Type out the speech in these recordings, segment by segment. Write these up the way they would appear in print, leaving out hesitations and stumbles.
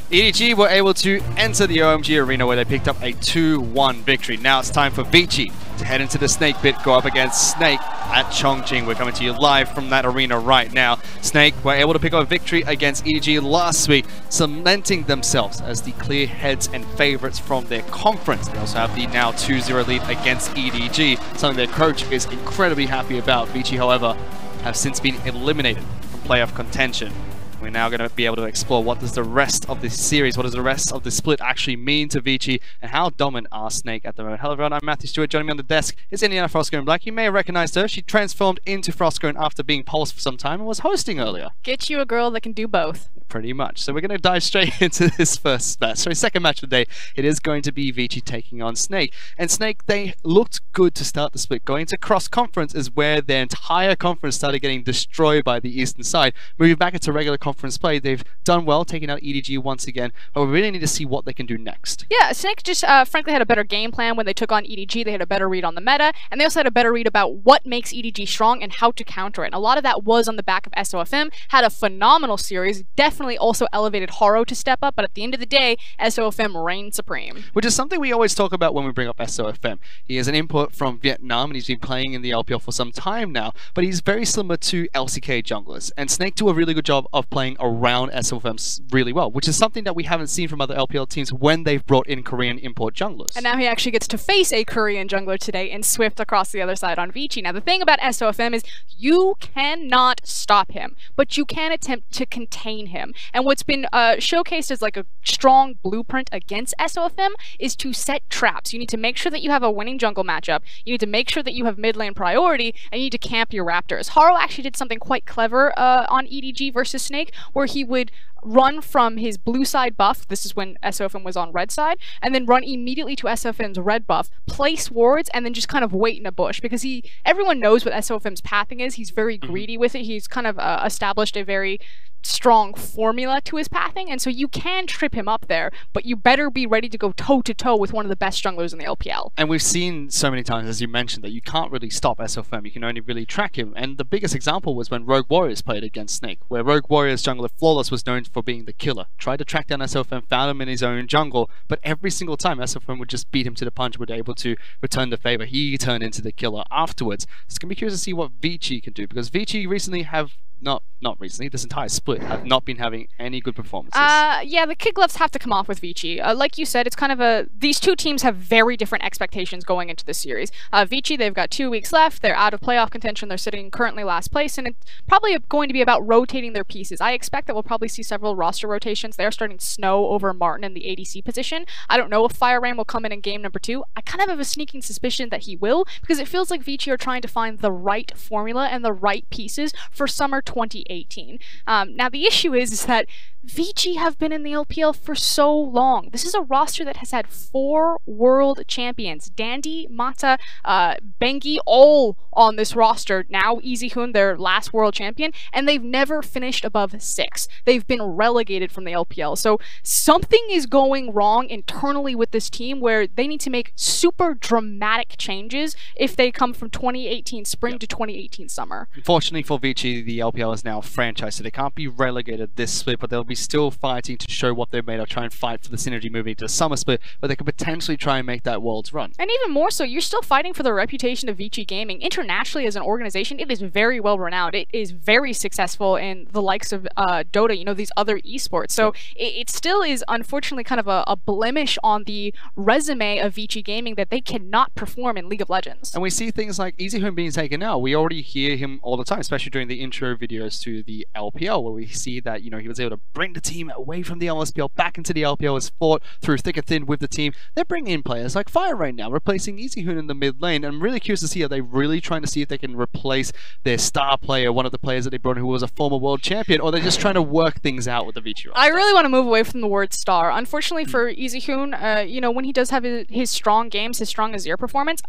EDG were able to enter the OMG arena where they picked up a 2-1 victory. Now it's time for Vici to head into the Snake pit, go up against Snake at Chongqing. We're coming to you live from that arena right now. Snake were able to pick up a victory against EDG last week, cementing themselves as the clear heads and favorites from their conference. They also have the now 2-0 lead against EDG, something their coach is incredibly happy about. Vici, however, have since been eliminated from playoff contention. We're now going to be able to explore what does the rest of this series, what does the rest of the split actually mean to Vici, and how dominant are Snake at the moment. Hello everyone, I'm Matthew Stewart. Joining me on the desk is Indiana Frostgirl in Black. You may have recognized her. She transformed into Frostgirl after being Pulse for some time and was hosting earlier. Get you a girl that can do both. Pretty much. So we're going to dive straight into this second match of the day. It is going to be Vici taking on Snake. And Snake, they looked good to start the split. Going to cross-conference is where their entire conference started getting destroyed by the eastern side. Moving back into regular conference play, they've done well, taking out EDG once again, but we really need to see what they can do next. Yeah, Snake just frankly had a better game plan when they took on EDG. They had a better read on the meta, and they also had a better read about what makes EDG strong and how to counter it. And a lot of that was on the back of SOFM, had a phenomenal series, definitely also elevated Haro to step up, but at the end of the day, SOFM reigned supreme. Which is something we always talk about when we bring up SOFM. He is an import from Vietnam, and he's been playing in the LPL for some time now, but he's very similar to LCK junglers, and Snake do a really good job of playing around SOFM really well, which is something that we haven't seen from other LPL teams when they've brought in Korean import junglers. And now he actually gets to face a Korean jungler today in Swift across the other side on Vici. Now the thing about SOFM is you cannot stop him, but you can attempt to contain him. And what's been showcased as like a strong blueprint against SOFM is to set traps. You need to make sure that you have a winning jungle matchup, you need to make sure that you have mid lane priority, and you need to camp your raptors. Haro actually did something quite clever on EDG versus Snake, where he would run from his blue side buff, this is when SOFM was on red side, and then run immediately to SOFM's red buff, place wards, and then just kind of wait in a bush, because everyone knows what SOFM's pathing is. He's very greedy with it. He's kind of established a very strong formula to his pathing, and so you can trip him up there, but you better be ready to go toe-to-toe with one of the best junglers in the LPL. And we've seen so many times, as you mentioned, that you can't really stop SOFM, you can only really track him, and the biggest example was when Rogue Warriors played against Snake, where Rogue Warriors jungler Flawless was known for being the killer. Tried to track down SOFM, found him in his own jungle, but every single time SOFM would just beat him to the punch, would able to return the favor. He turned into the killer afterwards. So it's going to be curious to see what Vici can do, because Vici recently have not recently, this entire split have not been having any good performances. Yeah, the kid gloves have to come off with Vici. Like you said, it's kind of these two teams have very different expectations going into this series. Vici, they've got 2 weeks left, they're out of playoff contention, they're sitting currently last place, and it's probably going to be about rotating their pieces. I expect that we'll probably see several roster rotations. They're starting to snow over Martin in the ADC position. I don't know if Fire Rain will come in game number 2. I kind of have a sneaking suspicion that he will, because it feels like Vici are trying to find the right formula and the right pieces for summer 2018. Now the issue is that Vici have been in the LPL for so long. This is a roster that has had 4 world champions. Dandy, Mata, Bengi, all on this roster. Now Easyhoon, their last world champion, and they've never finished above 6. They've been relegated from the LPL. So something is going wrong internally with this team where they need to make super dramatic changes if they come from 2018 spring to 2018 summer. Unfortunately for Vici, the LPL is now a franchise, so they can't be relegated this split, but they'll be still fighting to show what they're made of, try and fight for the synergy moving to the summer split, but they could potentially try and make that world's run. And even more so, you're still fighting for the reputation of Vici Gaming. Internationally as an organization, it is very well renowned. It is very successful in the likes of Dota, you know, these other esports. So it still is unfortunately kind of a blemish on the resume of Vici Gaming that they cannot perform in League of Legends. And we see things like Easyhoon being taken out. We already hear him all the time, especially during the intro videos to the LPL, where we see that, you know, he was able to bring the team away from the LSPL back into the LPL, has fought through thick and thin with the team. They're bringing in players like Fire Rain now, replacing Easyhoon in the mid lane. I'm really curious to see, are they really trying to see if they can replace their star player, one of the players that they brought in who was a former world champion, or they're just trying to work things out with the Vici roster? I really want to move away from the word star. Unfortunately for Easyhoon, you know, when he does have his strong games, his strong Azir performance,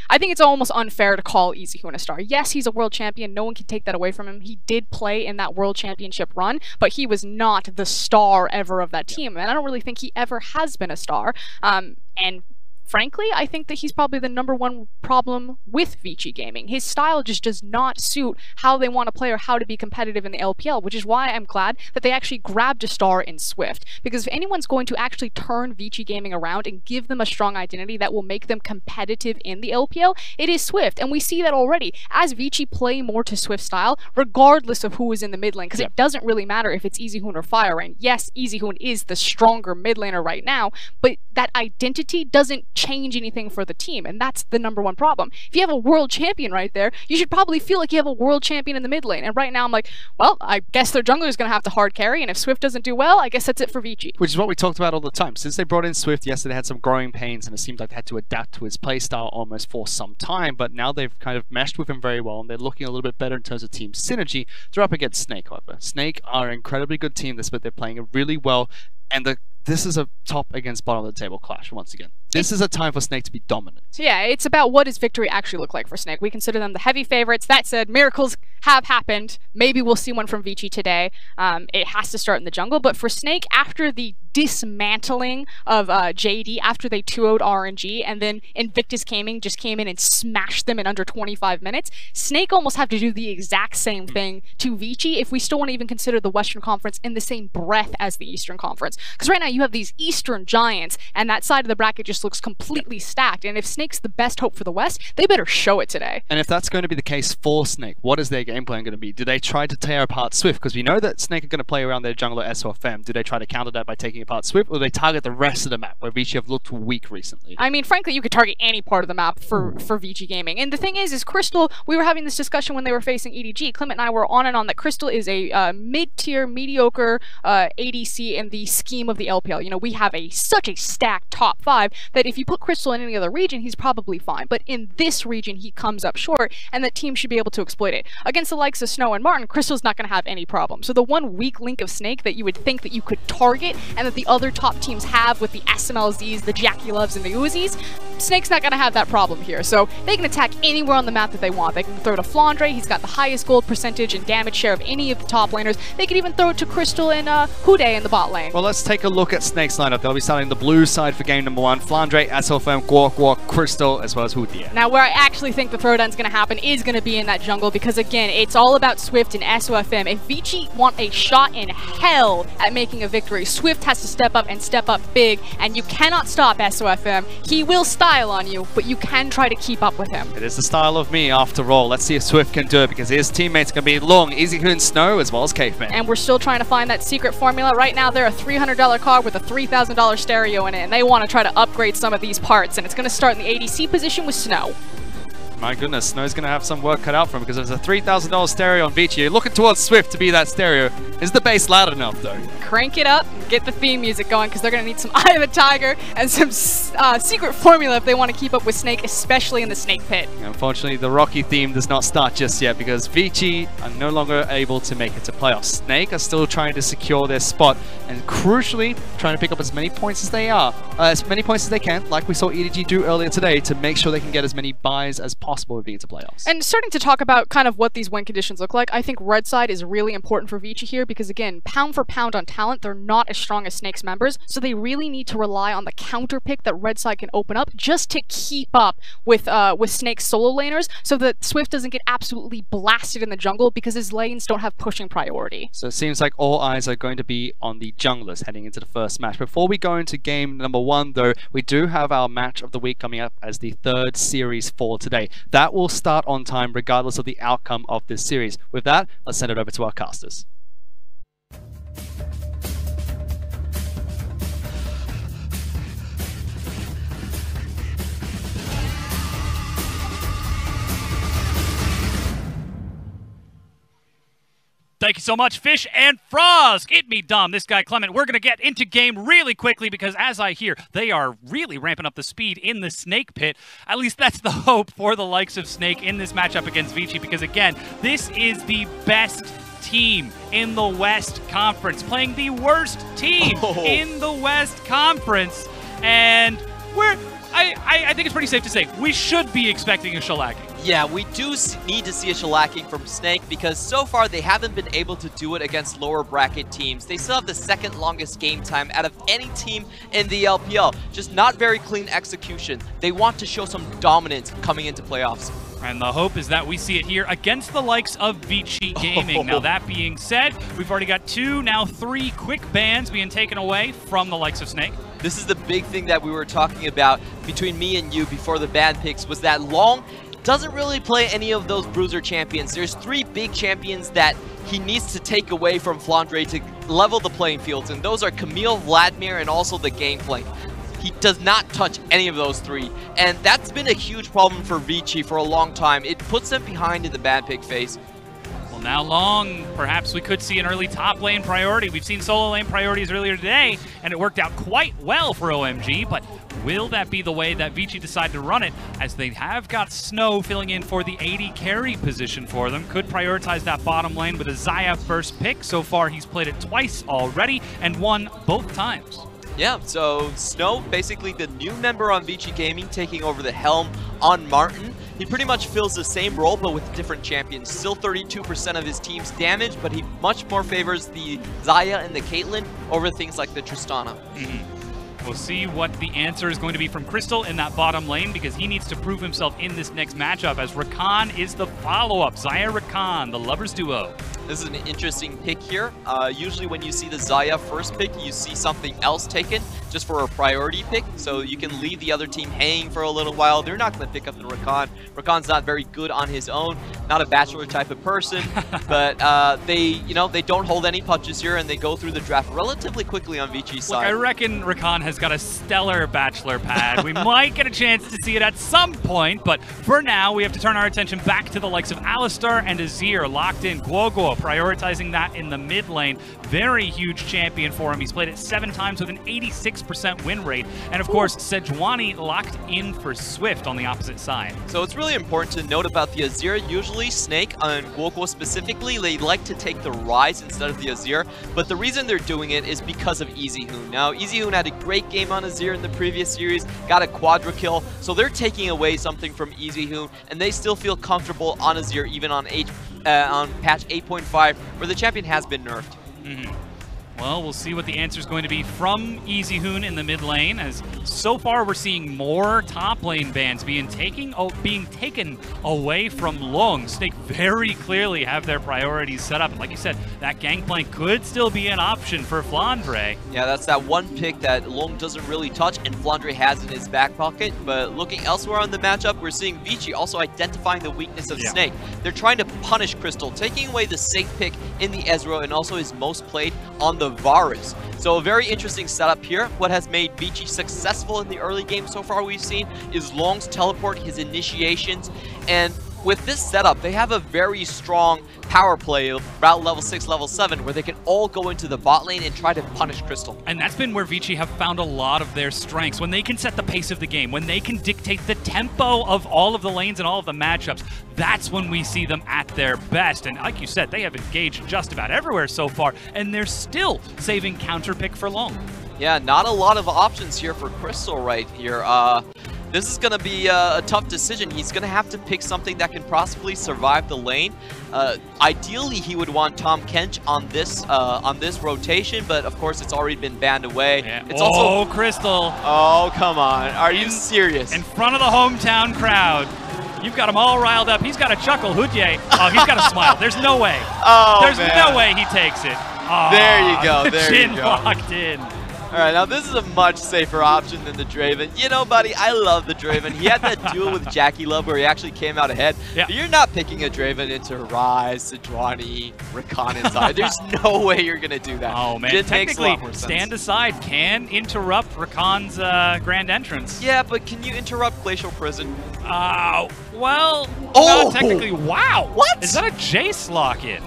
I think it's almost unfair to call Easyhoon a star. Yes, he's a world champion. No one can take that away from him. He did play in that world championship run, but he was not the star ever of that team, and I don't really think he ever has been a star. And frankly, I think that he's probably the #1 problem with Vici Gaming. His style just does not suit how they want to play or how to be competitive in the LPL, which is why I'm glad that they actually grabbed a star in Swift. Because if anyone's going to actually turn Vici Gaming around and give them a strong identity that will make them competitive in the LPL, it is Swift. And we see that already as Vici play more to Swift style, regardless of who is in the mid lane, because it doesn't really matter if it's Easyhoon or Firerain. Yes, Easyhoon is the stronger mid laner right now, but that identity doesn't change anything for the team, and that's the #1 problem. If you have a world champion right there, you should probably feel like you have a world champion in the mid lane. And right now I'm like, well, I guess their jungler is going to have to hard carry, and if Swift doesn't do well, I guess that's it for Vici. Which is what we talked about all the time. Since they brought in Swift, yes, they had some growing pains, and it seemed like they had to adapt to his playstyle almost for some time, but now they've kind of meshed with him very well, and they're looking a little bit better in terms of team synergy. They're up against Snake, however. Snake are an incredibly good team, but they're playing really well, and this is a top against bottom of the table clash once again. This is a time for Snake to be dominant. Yeah, it's about what does victory actually look like for Snake. We consider them the heavy favorites. That said, miracles have happened. Maybe we'll see one from Vici today. It has to start in the jungle. But for Snake, after the dismantling of JD, after they 2-0'd RNG, and then Invictus Gaming just came in and smashed them in under 25 minutes, Snake almost have to do the exact same thing to Vici if we still want to even consider the Western Conference in the same breath as the Eastern Conference. Because right now you have these Eastern giants, and that side of the bracket just looks completely stacked. And if Snake's the best hope for the West, they better show it today. And if that's going to be the case for Snake, what is their game plan going to be? Do they try to tear apart Swift? Because we know that Snake are going to play around their jungler SOFM. Do they try to counter that by taking apart Swift, or do they target the rest of the map, where Vici have looked weak recently? I mean, frankly, you could target any part of the map for Vici Gaming. And the thing is Crystal, we were having this discussion when they were facing EDG. Clement and I were on and on that Crystal is a mid-tier, mediocre ADC in the scheme of the LPL. You know, we have such a stacked top 5 that if you put Crystal in any other region, he's probably fine. But in this region, he comes up short, and the team should be able to exploit it. Against the likes of Snow and Martin, Crystal's not going to have any problem. So the one weak link of Snake that you would think that you could target, and that the other top teams have with the SMLZs, the Jackie Loves, and the Uzis, Snake's not going to have that problem here. So they can attack anywhere on the map that they want. They can throw to Flandre, he's got the highest gold percentage and damage share of any of the top laners. They could even throw it to Crystal and Hude in the bot lane. Well, let's take a look at Snake's lineup. They'll be starting the blue side for game #1. Flandre, SOFM, Gwok, Crystal, as well as Hude. Now, where I actually think the throwdown's going to happen is going to be in that jungle, because again, it's all about Swift and SOFM. If Vici want a shot in hell at making a victory, Swift has to step up and step up big, and you cannot stop SOFM. He will style on you, but you can try to keep up with him. It is the style of me after all. Let's see if Swift can do it, because his teammates can be Long, Easyhoon, Snow, as well as Caveman. And we're still trying to find that secret formula. Right now, they're a $300 card with a $3,000 stereo in it, and they want to try to upgrade some of these parts, and it's going to start in the ADC position with Snow. My goodness, Snow's going to have some work cut out for him, because there's a $3,000 stereo on Vici. You're looking towards Swift to be that stereo. Is the bass loud enough, though? Crank it up and get the theme music going, because they're going to need some Eye of the Tiger and some secret formula if they want to keep up with Snake, especially in the Snake Pit. Unfortunately, the Rocky theme does not start just yet, because Vici are no longer able to make it to playoffs. Snake are still trying to secure their spot, and crucially, trying to pick up as many points as they can, like we saw EDG do earlier today, to make sure they can get as many buys as possible with being to playoffs. And starting to talk about kind of what these win conditions look like, I think red side is really important for Vici here, because again, pound for pound on talent, they're not as strong as Snake's members, so they really need to rely on the counter pick that red side can open up just to keep up with Snake's solo laners, so that Swift doesn't get absolutely blasted in the jungle, because his lanes don't have pushing priority. So it seems like all eyes are going to be on the junglers heading into the first match. Before we go into game #1, though, we do have our match of the week coming up as the 3rd series for today. That will start on time regardless of the outcome of this series. With that, let's send it over to our casters. Thank you so much, Fish and Frost. It me dumb. This guy, Clement. We're going to get into game really quickly, because as I hear, they are really ramping up the speed in the Snake Pit. At least that's the hope for the likes of Snake in this matchup against Vici, because again, this is the best team in the West Conference, playing the worst team in the West Conference. And I think it's pretty safe to say we should be expecting a shellacking. Yeah, we do need to see a shellacking from Snake because so far they haven't been able to do it against lower bracket teams. They still have the second longest game time out of any team in the LPL. Just not very clean execution. They want to show some dominance coming into playoffs. And the hope is that we see it here against the likes of Vici Gaming. Now, that being said, we've already got 2, now 3 quick bans being taken away from the likes of Snake. This is the big thing that we were talking about between me and you before the ban picks, was that Long doesn't really play any of those bruiser champions. There's 3 big champions that he needs to take away from FLICKR to level the playing fields, and those are Camille, Vladimir, and also the Gangplank. He does not touch any of those 3, and that's been a huge problem for Vici for a long time. It puts them behind in the ban pick phase. Well, now Long, perhaps we could see an early top lane priority. We've seen solo lane priorities earlier today, and it worked out quite well for OMG, but will that be the way that Vici decide to run it, as they have got Snow filling in for the AD carry position for them? Could prioritize that bottom lane with a Xayah first pick. So far, he's played it twice already and won both times. Yeah, so Snow, basically the new member on Vici Gaming, taking over the helm on Martin. He pretty much fills the same role, but with different champions. Still 32% of his team's damage, but he much more favors the Xayah and the Caitlyn over things like the Tristana. We'll see what the answer is going to be from Crystal in that bottom lane, because he needs to prove himself in this next matchup, as Rakan is the follow-up. Xayah Rakan, the lovers duo. This is an interesting pick here. Usually when you see the Xayah first pick, you see something else taken just for a priority pick, so you can leave the other team hanging for a little while. They're not going to pick up the Rakan. Rakan's not very good on his own, not a bachelor type of person, but they don't hold any punches here, and they go through the draft relatively quickly on Vici's side. Look, I reckon Rakan has got a stellar bachelor pad. We might get a chance to see it at some point, but for now, we have to turn our attention back to the likes of Alistar and Azir, locked in. Guoguo prioritizing that in the mid lane. Very huge champion for him. He's played it 7 times with an 86% win rate. And of course, Sejuani locked in for Swift on the opposite side. So it's really important to note about the Azir. Usually Snake and Guoguo specifically, they like to take the Rise instead of the Azir, but the reason they're doing it is because of EasyHoon. Now, EasyHoon had a great game on Azir in the previous series, got a quadra kill, so they're taking away something from EasyHoon, and they still feel comfortable on Azir even on patch 8.5, where the champion has been nerfed. Well, we'll see what the answer is going to be from EasyHoon in the mid lane, as so far we're seeing more top lane bans being taken away from Long. Snake very clearly have their priorities set up. And like you said, that Gangplank could still be an option for FLICKR. Yeah, that's that one pick that Long doesn't really touch and FLICKR has in his back pocket. But looking elsewhere on the matchup, we're seeing Vici also identifying the weakness of Snake. They're trying to punish Crystal, taking away the safe pick in the Ezreal and also his most played on the Varus. So a very interesting setup here. What has made Vici successful in the early game so far we've seen is Long's teleport, his initiations, and with this setup, they have a very strong power play about level 6, level 7, where they can all go into the bot lane and try to punish Crystal. And that's been where Vici have found a lot of their strengths. When they can set the pace of the game, when they can dictate the tempo of all of the lanes and all of the matchups, that's when we see them at their best. And like you said, they have engaged just about everywhere so far, and they're still saving counter pick for Long. Yeah, not a lot of options here for Crystal right here. This is going to be a tough decision. He's going to have to pick something that can possibly survive the lane. Ideally, he would want Tahm Kench on this rotation, but of course, it's already been banned away. Yeah. It's also Crystal. Oh, come on. Are you serious? In front of the hometown crowd. You've got him all riled up. He's got a chuckle. Hudye. Oh, he's got a smile. There's no way. Oh, There's man. no way he takes it. Oh, there you go. There you chin go. locked in. All right, now this is a much safer option than the Draven. You know, buddy, I love the Draven. He had that duel with Jackie Love where he actually came out ahead. Yeah. But you're not picking a Draven into Rise, Sejuani, Rakan inside. There's no way you're going to do that. Oh, man. It makes a lot more Technically, sense. Stand Aside can interrupt Rakan's grand entrance. Yeah, but can you interrupt Glacial Prison? Well, Oh! not technically. Wow. What? Is that a Jace lock-in?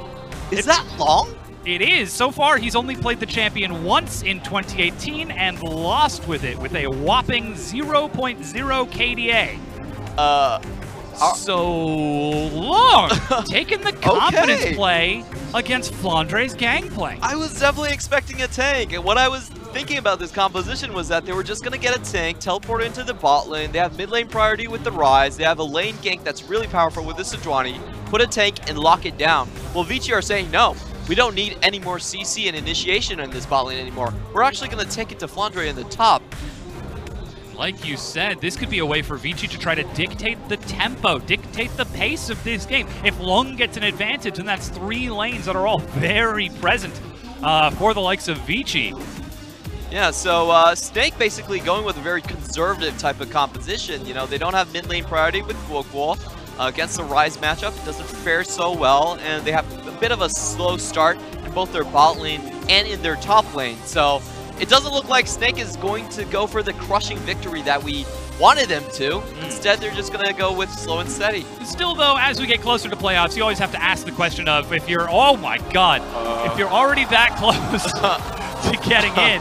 Is that long? It is. So far, he's only played the champion once in 2018 and lost with it with a whopping 0.0 KDA. So Long taking the confidence play against Flandre's Gangplank. I was definitely expecting a tank, and what I was thinking about this composition was that they were just going to get a tank, teleport into the bot lane. They have mid lane priority with the Ryze. They have a lane gank that's really powerful with the Sejuani. Put a tank and lock it down. Well, Vici are saying, no, we don't need any more CC and initiation in this bot lane anymore. We're actually going to take it to Flandre in the top. Like you said, this could be a way for Vici to try to dictate the tempo, dictate the pace of this game. If Lung gets an advantage, then that's 3 lanes that are all very present for the likes of Vici. Yeah, so Snake basically going with a very conservative type of composition. You know, they don't have mid lane priority with Guoguo. Against the Ryze matchup, it doesn't fare so well, and they have a bit of a slow start in both their bot lane and in their top lane. So it doesn't look like Snake is going to go for the crushing victory that we wanted them to. Instead, they're just going to go with slow and steady. Still, though, as we get closer to playoffs, you always have to ask the question of if you're, oh my god, if you're already that close to getting in,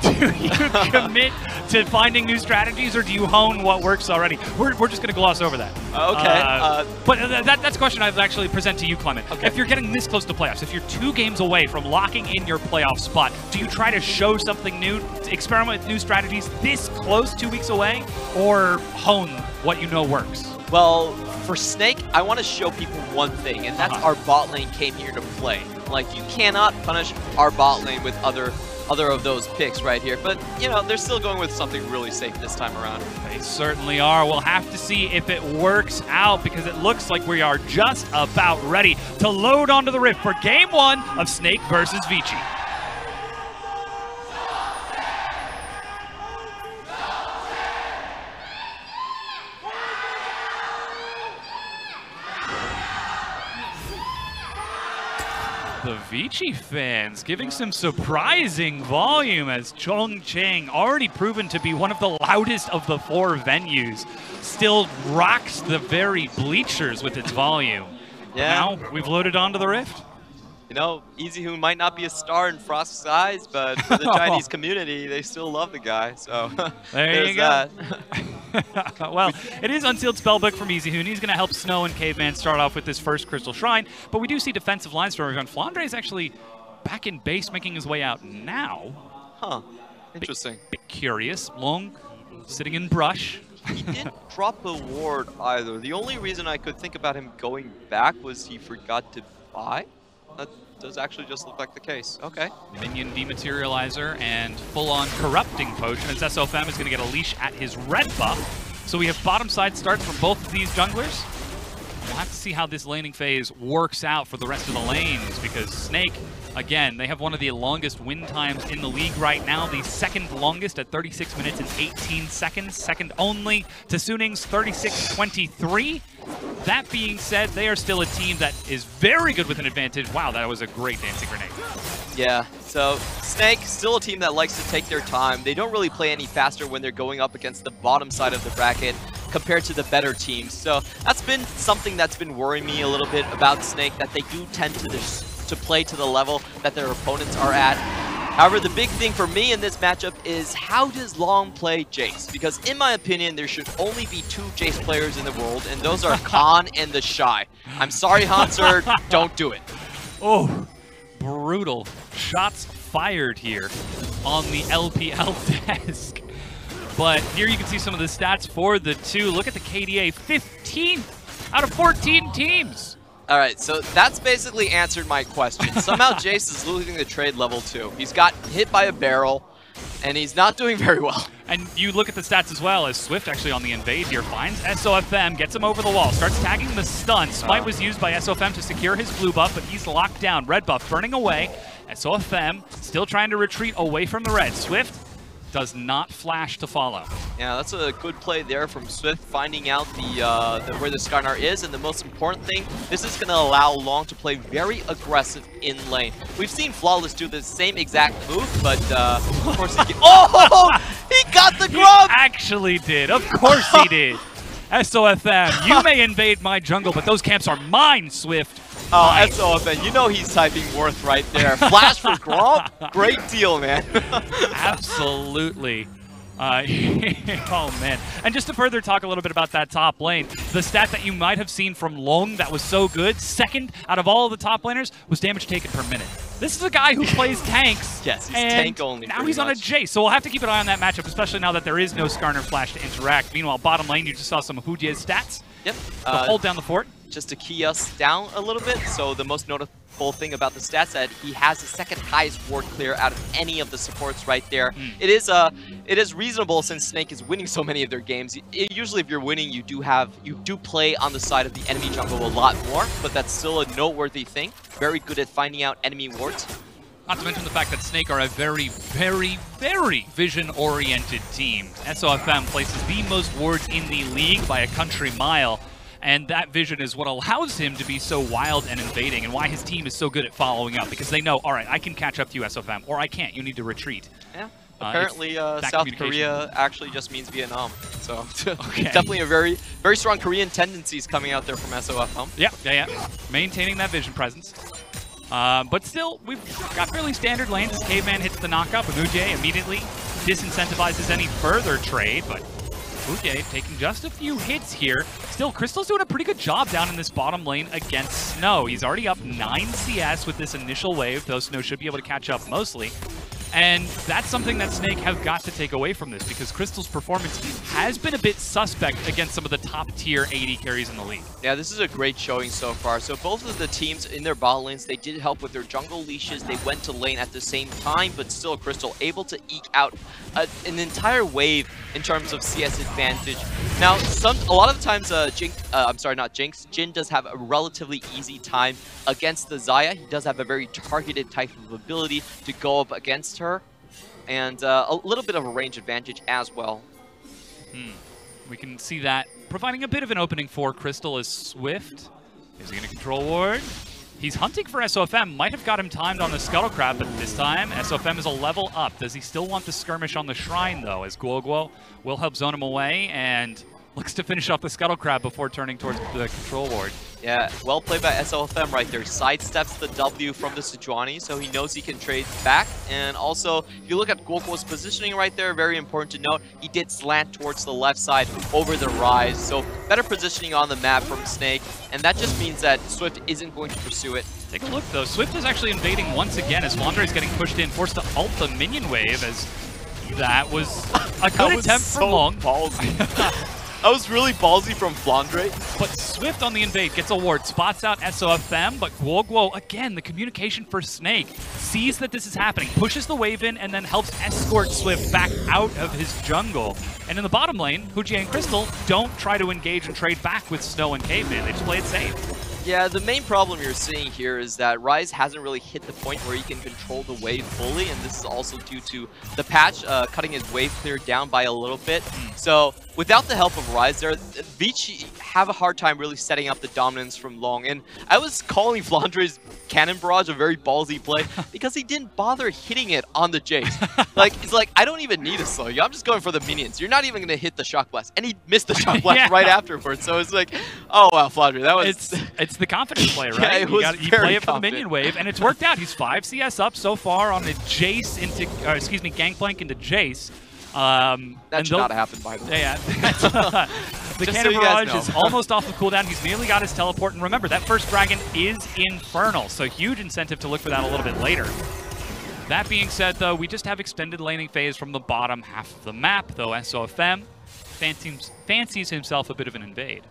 do you commit to finding new strategies, or do you hone what works already? We're just going to gloss over that. Okay. But that's a question I'd actually present to you, Clement. Okay. If you're getting this close to playoffs, if you're 2 games away from locking in your playoff spot, do you try to show something new, experiment with new strategies this close, 2 weeks away, or hone what you know works? Well, for Snake, I want to show people one thing, and that's our bot lane came here to play. Like, you cannot punish our bot lane with other of those picks right here, but you know, they're still going with something really safe this time around. They certainly are. We'll have to see if it works out, because it looks like we are just about ready to load onto the Rift for game 1 of Snake versus Vici. The Vici fans giving some surprising volume, as Chongqing, already proven to be one of the loudest of the 4 venues, still rocks the very bleachers with its volume. Yeah. Now we've loaded onto the Rift. You know, EasyHoon might not be a star in Frost's eyes, but for the Chinese community, they still love the guy. So there you go. Well, it is Unsealed Spellbook from EasyHoon. He's going to help Snow and Caveman start off with this first Crystal Shrine, but we do see defensive line story on Flandre is actually back in base, making his way out now. Huh. Interesting. Bit curious. Long, sitting in brush. He didn't drop a ward either. The only reason I could think about him going back was he forgot to buy. That does actually just look like the case. Okay. Minion Dematerializer and full-on Corrupting Potion, as SOFM is going to get a leash at his red buff. So we have bottom side starts from both of these junglers. We'll have to see how this laning phase works out for the rest of the lanes, because Snake, again, they have one of the longest win times in the league right now, the second longest at 36 minutes and 18 seconds, second only to Suning's 36-23. That being said, they are still a team that is very good with an advantage. Wow, that was a great dancing grenade. Yeah, so Snake, still a team that likes to take their time. They don't really play any faster when they're going up against the bottom side of the bracket compared to the better teams. So that's been something that's been worrying me a little bit about Snake, that they do tend to play to the level that their opponents are at. However, the big thing for me in this matchup is, how does Long play Jace? Because in my opinion, there should only be 2 Jace players in the world, and those are Khan and the Shy. I'm sorry, Hanser, don't do it. Oh, brutal. Shots fired here on the LPL desk. But here you can see some of the stats for the 2. Look at the KDA, 15 out of 14 teams. All right, so that's basically answered my question. Somehow Jace is losing the trade level 2. He's got hit by a barrel, and he's not doing very well. And you look at the stats as well, as Swift actually on the invade here finds SOFM, gets him over the wall, starts tagging the stun. Smite was used by SOFM to secure his blue buff, but he's locked down. Red buff burning away. SOFM still trying to retreat away from the red. Swift does not flash to follow. Yeah, that's a good play there from Swift, finding out where the Skarnar is, and the most important thing, this is going to allow Long to play very aggressive in lane. We've seen Flawless do the same exact move, but of course he oh! He got the grub! He actually did. Of course he did. SOFM, you may invade my jungle, but those camps are mine, Swift. Oh, SOFM, you know he's typing worth right there. Flash for Gromp? Great deal, man. Absolutely. Oh man. And just to further talk a little bit about that top lane, the stat that you might have seen from Long that was so good, second out of all of the top laners, was damage taken per minute. This is a guy who plays tanks. Yes, he's and tank only. Now he's on a Jace, so we'll have to keep an eye on that matchup, especially now that there is no Skarner Flash to interact. Meanwhile, bottom lane, you just saw some of Hujie's stats. Yep. Hold down the fort. Just to key us down a little bit, so the most notable thing about the stats that he has the second highest ward clear out of any of the supports right there. It is reasonable since Snake is winning so many of their games. Usually if you're winning, you do play on the side of the enemy jungle a lot more, but that's still a noteworthy thing. Very good at finding out enemy wards. Not to mention the fact that Snake are a very, very, very vision-oriented team. SOFM places the most wards in the league by a country mile. And that vision is what allows him to be so wild and invading, and why his team is so good at following up, because they know, all right, I can catch up to you, SOFM, or I can't, you need to retreat. Yeah. Apparently, South Korea actually just means Vietnam. So definitely a very, very strong Korean tendencies coming out there from SOFM. Yeah. Maintaining that vision presence. But still, we've got fairly standard lanes as Caveman hits the knockup, and Hujie immediately disincentivizes any further trade, but Hujie taking just a few hits here. Still, Crystal's doing a pretty good job down in this bottom lane against Snow. He's already up 9 CS with this initial wave, though Snow should be able to catch up mostly. And that's something that Snake have got to take away from this, because Crystal's performance has been a bit suspect against some of the top-tier AD carries in the league. Yeah, this is a great showing so far. So both of the teams in their bot lanes, they did help with their jungle leashes. They went to lane at the same time, but still Crystal able to eke out an entire wave in terms of CS advantage. Now, a lot of the times, Jin does have a relatively easy time against the Xayah. He does have a very targeted type of ability to go up against her, and a little bit of a range advantage as well. We can see that providing a bit of an opening for Crystal is Swift. Is he going to control ward? He's hunting for SOFM, might have got him timed on the Scuttle Crab, but this time SOFM is a level up. Does he still want the skirmish on the Shrine though, as Guoguo will help zone him away and looks to finish off the Scuttle Crab before turning towards the control ward. Yeah, well played by SOFM right there. Sidesteps the W from the Sejuani, so he knows he can trade back. And also, if you look at Guoguo's positioning right there, very important to note, he did slant towards the left side over the Rise. So better positioning on the map from Snake, and that just means that Swift isn't going to pursue it. Take a look though, Swift is actually invading once again as Flandre is getting pushed in, forced to ult the minion wave, as that was a good attempt from Long. That was really ballsy from Flandre. But Swift on the invade gets a ward, spots out SOFM, but Guoguo, again, the communication for Snake, sees that this is happening, pushes the wave in, and then helps escort Swift back out of his jungle. And in the bottom lane, Hujie and Crystal don't try to engage and trade back with Snow and Caveman. They just play it safe. Yeah, the main problem you're seeing here is that Rise hasn't really hit the point where he can control the wave fully, and this is also due to the patch cutting his wave clear down by a little bit. So without the help of Rise there, Vici have a hard time really setting up the dominance from Long. And I was calling Flandre's Cannon Barrage a very ballsy play because he didn't bother hitting it on the Jace. He's like, I don't even need to slow you. I'm just going for the minions. You're not even going to hit the Shock Blast. And he missed the Shock Blast right afterwards. So it's like, oh wow, Flandre, that was... It's the confidence play, right? Yeah, you play it for the minion wave, and it's worked out. He's 5 CS up so far on the Jace into, Gangplank into Jace. That should not happen, by the way. Yeah, the Cannon Barrage is almost off the cooldown. He's nearly got his teleport, and remember, that first dragon is Infernal, so huge incentive to look for that a little bit later. That being said, though, we just have extended laning phase from the bottom half of the map, though SOFM fancies himself a bit of an invade.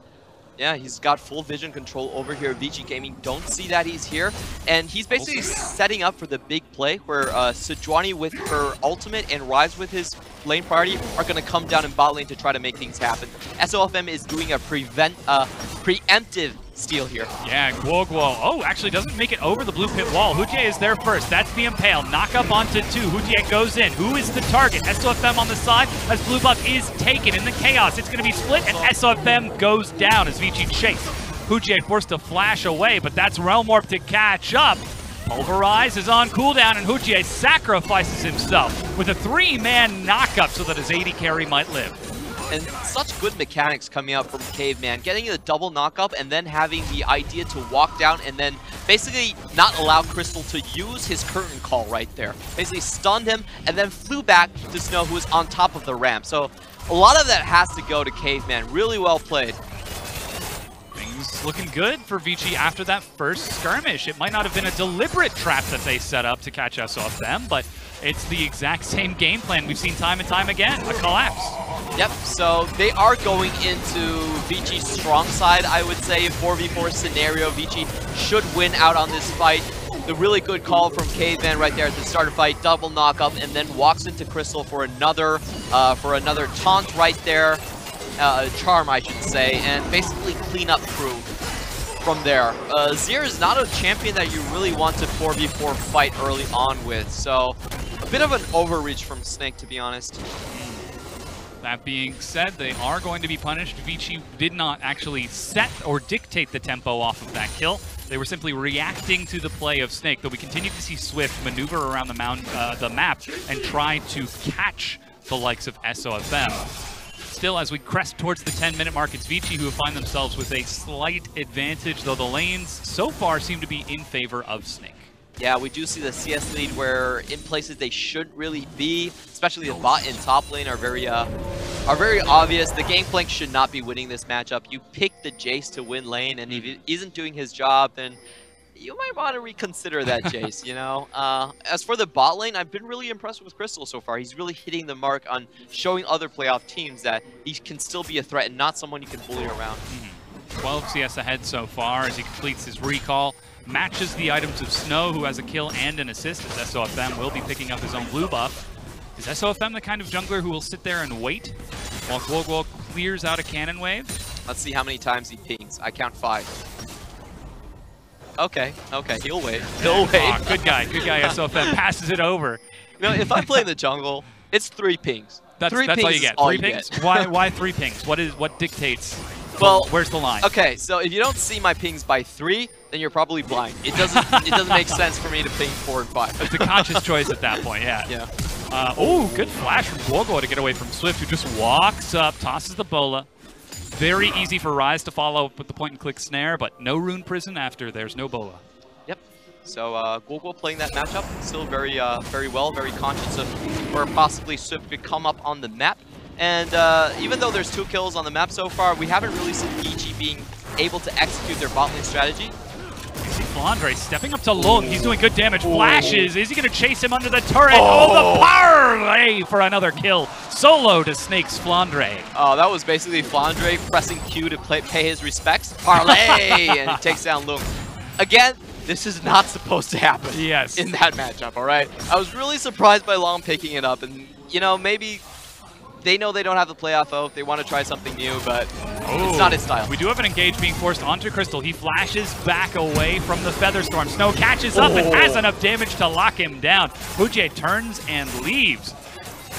Yeah, he's got full vision control over here. Vici Gaming don't see that he's here. And he's basically setting up for the big play where Sejuani with her ultimate and Rise with his lane priority are going to come down in bot lane to try to make things happen. SOFM is doing a preemptive steal here. Yeah, Guoguo, actually doesn't make it over the blue pit wall. Hujie is there first. That's the Impale. Knock up onto 2. Hujie goes in. Who is the target? SOFM on the side as blue buff is taken in the chaos. It's going to be split, and SOFM goes down as Vici chase. Hujie forced to flash away, but that's Realm Warp to catch up. Pulverize is on cooldown, and Hujie sacrifices himself with a 3-man knockup so that his AD carry might live. And such good mechanics coming out from Caveman, getting the double knock-up and then having the idea to walk down and then basically not allow Crystal to use his curtain call right there. Basically stunned him and then flew back to Snow, who was on top of the ramp. So a lot of that has to go to Caveman. Really well played. Things looking good for Vici after that first skirmish. It might not have been a deliberate trap that they set up to catch SOFM, but it's the exact same game plan we've seen time and time again, a collapse. Yep, so they are going into Vici's strong side, I would say, 4v4 scenario. Vici should win out on this fight. The really good call from Caveman right there at the start of fight, double knock up, and then walks into Crystal for another taunt right there. Charm, I should say, and basically clean up crew from there. Zir is not a champion that you really want to 4v4 fight early on with, so a bit of an overreach from Snake, to be honest. That being said, they are going to be punished. Vici did not actually set or dictate the tempo off of that kill. They were simply reacting to the play of Snake, though we continue to see Swift maneuver around the map and try to catch the likes of SOFM. Still, as we crest towards the 10-minute mark, it's Vici who find themselves with a slight advantage, though the lanes so far seem to be in favor of Snake. Yeah, we do see the CS lead where in places they shouldn't really be, especially the bot and top lane are very obvious. The Gangplank should not be winning this matchup. You pick the Jace to win lane, and if he isn't doing his job, then you might want to reconsider that, Jace, you know? As for the bot lane, I've been really impressed with Crystal so far. He's really hitting the mark on showing other playoff teams that he can still be a threat and not someone you can bully around. 12 CS ahead so far as he completes his recall. Matches the items of Snow, who has a kill and an assist, as SOFM will be picking up his own blue buff. Is SOFM the kind of jungler who will sit there and wait while Guoguo clears out a cannon wave? Let's see how many times he pings. I count 5. Okay, he'll wait. He'll wait. Oh, good guy, SOFM passes it over. You know, if I play in the jungle, it's 3 pings. That's pings all you get. All 3 you pings? get. Why 3 pings? What dictates? Well, where's the line? Okay, so if you don't see my pings by 3, then you're probably blind. It doesn't make sense for me to ping 4 and 5. It's a conscious choice at that point, yeah. Yeah. Oh, good flash from Guoguo to get away from Swift, who just walks up, tosses the bola. Very easy for Ryze to follow up with the point-and-click snare, but no rune prison after there's no bola. Yep. So Guoguo playing that matchup, still very well, very conscious of where possibly Swift could come up on the map. And even though there's 2 kills on the map so far, we haven't really seen Vici being able to execute their bot lane strategy. You see Flandre stepping up to Lung. He's doing good damage. Flashes. Is he going to chase him under the turret? Oh, the parlay for another kill. Solo to Snake's Flandre. Oh, that was basically Flandre pressing Q to pay his respects. Parlay! And he takes down Lung. Again, this is not supposed to happen in that matchup, all right? I was really surprised by Long picking it up. And, you know, maybe they know they don't have the playoff oath. They want to try something new, but it's not his style. We do have an engage being forced onto Crystal. He flashes back away from the Featherstorm. Snow catches up and has enough damage to lock him down. Fujie turns and leaves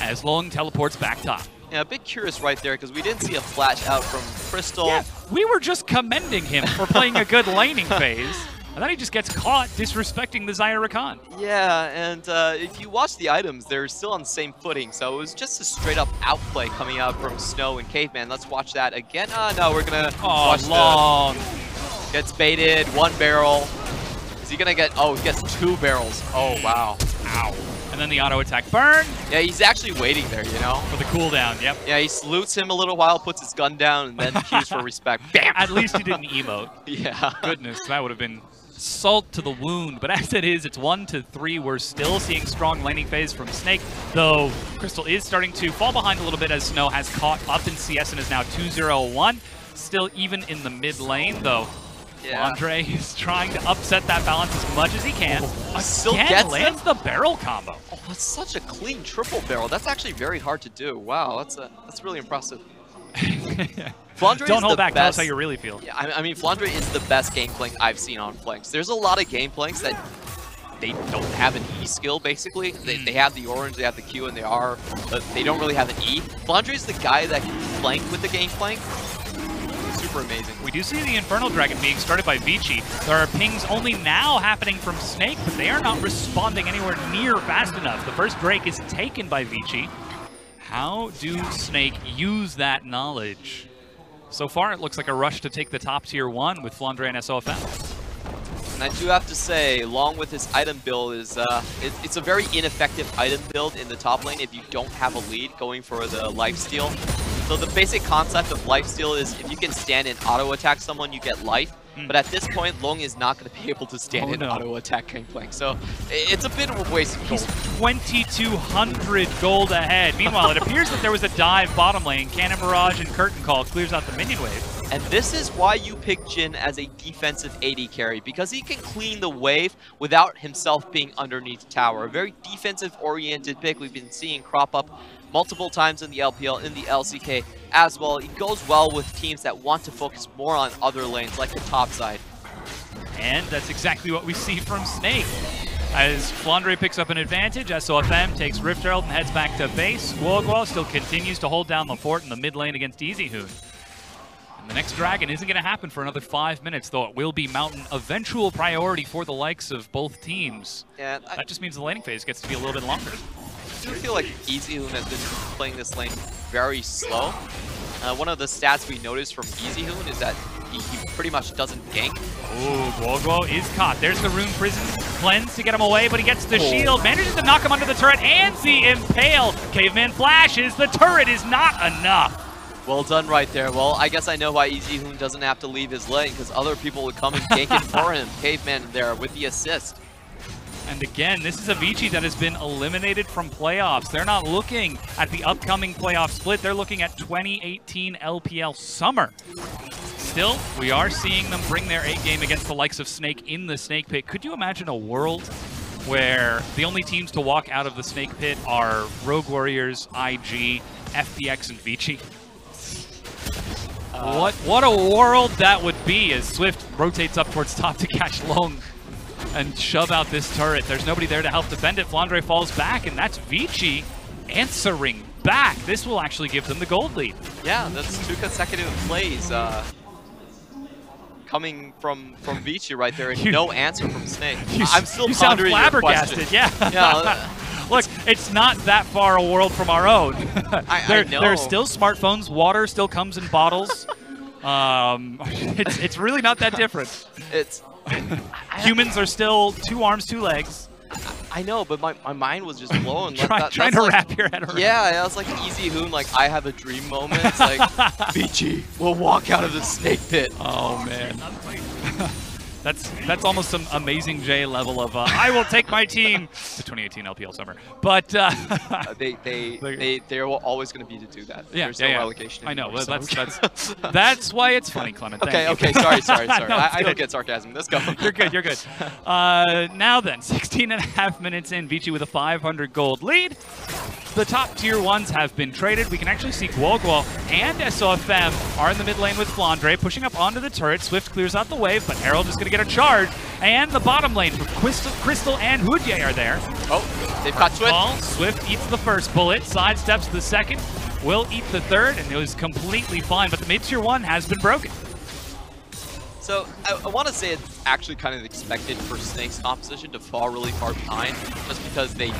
as Long teleports back top. Yeah, a bit curious right there because we didn't see a flash out from Crystal. Yeah, we were just commending him for playing a good laning phase. And then he just gets caught disrespecting the Zyra Rakan. Yeah, and if you watch the items, they're still on the same footing. So it was just a straight-up outplay coming out from Snow and Caveman. Let's watch that again. No, we're going to watch Long. Gets baited, 1 barrel. Is he going to get... Oh, he gets 2 barrels. Oh, wow. Ow. And then the auto attack burn. Yeah, he's actually waiting there, you know? For the cooldown, yep. Yeah, he salutes him a little while, puts his gun down, and then cues for respect. Bam! At least he didn't emote. Yeah. Goodness, that would have been salt to the wound. But as it is, it's 1-3. We're still seeing strong laning phase from Snake, though Crystal is starting to fall behind a little bit as Snow has caught up in CS and is now 2-0-1. Still even in the mid lane, though. Yeah. Andre is trying to upset that balance as much as he can. Still gets lands the barrel combo. Oh, that's such a clean triple barrel. That's actually very hard to do. Wow, that's really impressive. Flandre Don't hold back. Best. Tell us how you really feel. Yeah, I mean, Flandre is the best Gangplank I've seen on flanks. There's a lot of Gangplanks that they don't have an E skill, basically. They have the orange, they have the Q, and they don't really have an E. Flandre is the guy that can flank with the Gangplank. Super amazing. We do see the Infernal Dragon being started by Vici. There are pings only now happening from Snake, but they are not responding anywhere near fast enough. The first Drake is taken by Vici. How do Snake use that knowledge? So far, it looks like a rush to take the top tier 1 with FLICKR and SOFM. And I do have to say, along with his item build, it's a very ineffective item build in the top lane if you don't have a lead going for the lifesteal. So the basic concept of lifesteal is if you can stand and auto-attack someone, you get life. But at this point, Long is not going to be able to stand and auto-attack Gangplank. So it's a bit of a waste of gold. He's 2,200 gold ahead. Meanwhile, it appears that there was a dive bottom lane. Cannon Barrage and Curtain Call clears out the minion wave. And this is why you pick Jhin as a defensive AD carry, because he can clean the wave without himself being underneath tower. A very defensive-oriented pick we've been seeing crop up multiple times in the LPL, in the LCK as well. It goes well with teams that want to focus more on other lanes, like the top side. And that's exactly what we see from Snake. As FLICKR picks up an advantage, SOFM takes Rift Herald and heads back to base. Guoguo still continues to hold down the fort in the mid lane against Easyhoon. And the next dragon isn't going to happen for another 5 minutes, though it will be Mountain eventual priority for the likes of both teams. Yeah, that just means the laning phase gets to be a little bit longer. I do feel like Easyhoon has been playing this lane very slow. One of the stats we noticed from Easyhoon is that he pretty much doesn't gank. Ooh, Guoguo is caught. There's the Rune Prison cleanse to get him away, but he gets the shield, manages to knock him under the turret, and the Impale. Caveman flashes, the turret is not enough. Well done right there. Well, I guess I know why Easyhoon doesn't have to leave his lane, because other people would come and gank it for him. Caveman there with the assist. And again, this is a Vici that has been eliminated from playoffs. They're not looking at the upcoming playoff split. They're looking at 2018 LPL Summer. Still, we are seeing them bring their A game against the likes of Snake in the Snake Pit. Could you imagine a world where the only teams to walk out of the Snake Pit are Rogue Warriors, IG, FPX, and Vici? What a world that would be as Swift rotates up towards top to catch Long and shove out this turret. There's nobody there to help defend it. FLICKR falls back, and that's Vici answering back. This will actually give them the gold lead. Yeah, that's 2 consecutive plays coming from Vici right there, and no answer from Snake. I'm still pondering your question. Yeah. Look, it's not that far a world from our own. I know. There's still smartphones. Water still comes in bottles. It's really not that different. Humans are still 2 arms, 2 legs. I know, but my mind was just blown. Trying to wrap your head around. Yeah, that was like Easyhoon, like I have a dream moment. It's like, Vici will walk out of the Snake Pit. Oh, man. That's almost some Amazing J level of I will take my team to 2018 LPL Summer. But they're always going to be to do that. Yeah, There's no relegation anymore. I know. That's why it's funny, Clement. Okay. Sorry. No, I don't get sarcasm. Let's go. You're good. Now then, 16.5 minutes in, Vici with a 500 gold lead. The top tier 1s have been traded. We can actually see Guoguo and SOFM are in the mid lane with FLICKR, pushing up onto the turret. Swift clears out the wave, but Herald is going to get a charge. And the bottom lane with Crystal and Hudye are there. Oh, they've got Swift. Swift eats the first bullet, sidesteps the second, will eat the third, and it was completely fine. But the mid tier 1 has been broken. So I want to say it's actually kind of expected for Snake's composition to fall really far behind, just because they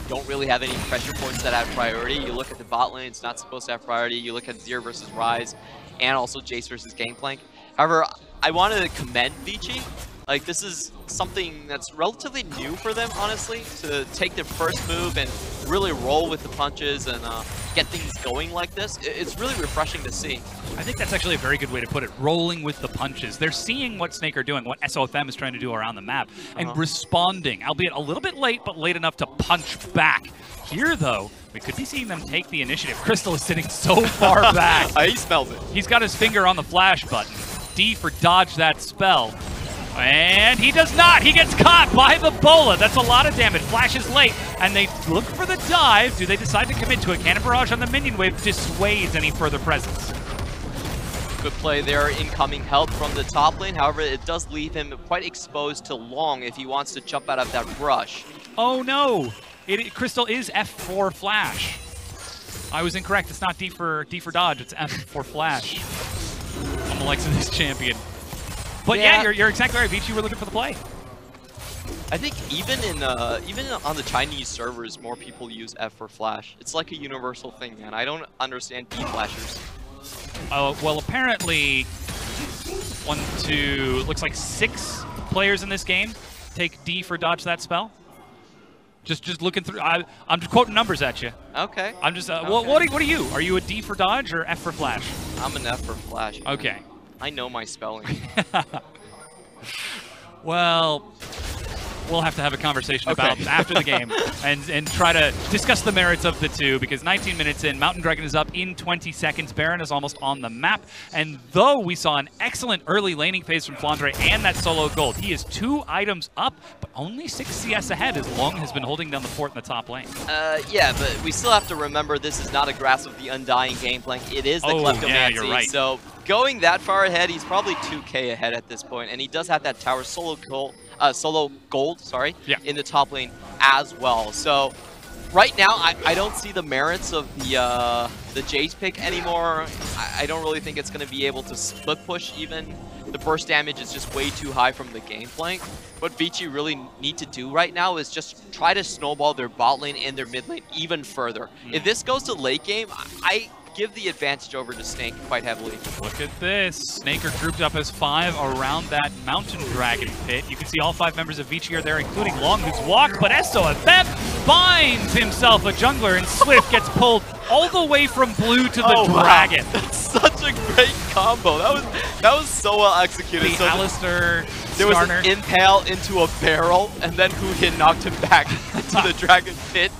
don't really have any pressure points that have priority. You look at the bot lane, it's not supposed to have priority. You look at Zero versus Ryze, and also Jace versus Gangplank. However, I wanted to commend Vici. Like, this is something that's relatively new for them, honestly, to take their first move and really roll with the punches and get things going like this. It's really refreshing to see. I think that's actually a very good way to put it, rolling with the punches. They're seeing what Snake are doing, what SOFM is trying to do around the map, and responding, albeit a little bit late, but late enough to punch back. Here, though, we could be seeing them take the initiative. Crystal is sitting so far back. He smells it. He's got his finger on the flash button. D for dodge that spell. And he does not. He gets caught by the bola. That's a lot of damage. Flashes late, and they look for the dive. Do they decide to commit to it? Cannon Barrage on the minion wave dissuades any further presence. Good play there, incoming help from the top lane. However, it does leave him quite exposed to Long if he wants to jump out of that brush. Oh no! Crystal is F4 flash. I was incorrect. It's not D for dodge. It's F for flash. On the likes of this champion. But yeah, you're exactly right. Vici, we're looking for the play. I think even on the Chinese servers, more people use F for flash. It's like a universal thing, man. I don't understand D flashers. Well, apparently, looks like 6 players in this game take D for dodge that spell. Just looking through, I'm just quoting numbers at you. Okay. I'm just, okay. what are you? Are you a D for dodge or F for flash? I'm an F for flash, man. Okay. I know my spelling. Well, we'll have to have a conversation about after the game and try to discuss the merits of the two, because 19 minutes in, Mountain Dragon is up in 20 seconds. Baron is almost on the map, and though we saw an excellent early laning phase from Flandre and that solo gold, he is 2 items up, but only 6 CS ahead as Long has been holding down the fort in the top lane. Yeah, but we still have to remember this is not a Grasp of the Undying game plan. It is the Kleptomancy. Yeah, you're right. So going that far ahead, he's probably 2k ahead at this point, and he does have that tower solo gold, in the top lane as well. So right now, I don't see the merits of the Jace pick anymore. I don't really think it's going to be able to split push even. The burst damage is just way too high from the Gangplank. What Vici really need to do right now is just try to snowball their bot lane and their mid lane even further. If this goes to late game, I give the advantage over to Snake quite heavily. Look at this. Snake are grouped up as 5 around that Mountain Dragon pit. You can see all 5 members of Vici are there, including Long, who's walked, but SOFF finds himself a jungler, and Swift gets pulled all the way from blue to the dragon. Wow. That's such a great combo. That was so well executed. The Alistair there was an impale into a barrel, and then Hoohin knocked him back into the dragon pit.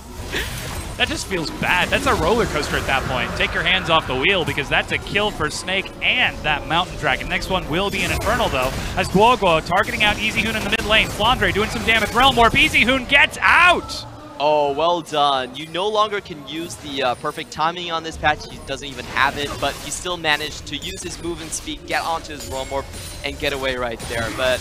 That just feels bad. That's a roller coaster at that point. Take your hands off the wheel, because that's a kill for Snake and that Mountain Dragon. Next one will be an Infernal, though, as Guoguo targeting out EasyHoon in the mid lane. Flandre doing some damage. Realm Warp. EasyHoon gets out! Oh, well done. You no longer can use the perfect timing on this patch. He doesn't even have it, but he still managed to use his movement speed, get onto his Realm Warp, and get away right there. But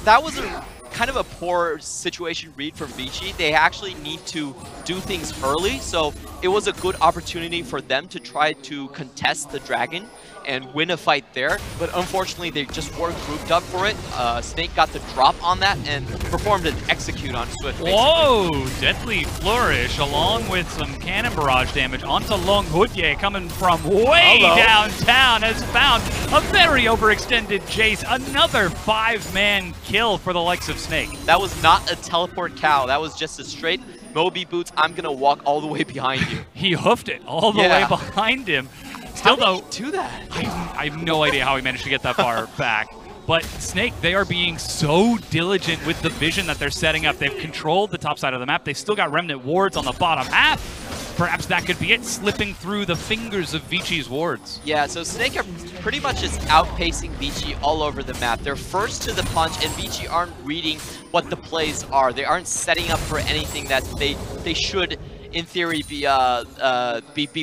that was a kind of a poor situation read from Vici. They actually need to do things early, so it was a good opportunity for them to try to contest the dragon and win a fight there, but unfortunately they just weren't grouped up for it. Snake got the drop on that and performed an execute on Swift. Basically. Whoa! Deathly Flourish along with some cannon barrage damage onto Long Hudye coming from way downtown has found a very overextended Jace. Another 5-man kill for the likes of Snake. That was not a teleport cow. That was just a straight Moby Boots, I'm gonna walk all the way behind you. He hoofed it all the way behind him. Still, how did he do that? I have no idea how he managed to get that far back. But Snake, they are being so diligent with the vision that they're setting up. They've controlled the top side of the map. They still got remnant wards on the bottom half. Perhaps that could be it, slipping through the fingers of Vici's wards. Yeah, so Snake are pretty much just outpacing Vici all over the map. They're first to the punch, and Vici aren't reading what the plays are. They aren't setting up for anything that they should, in theory, be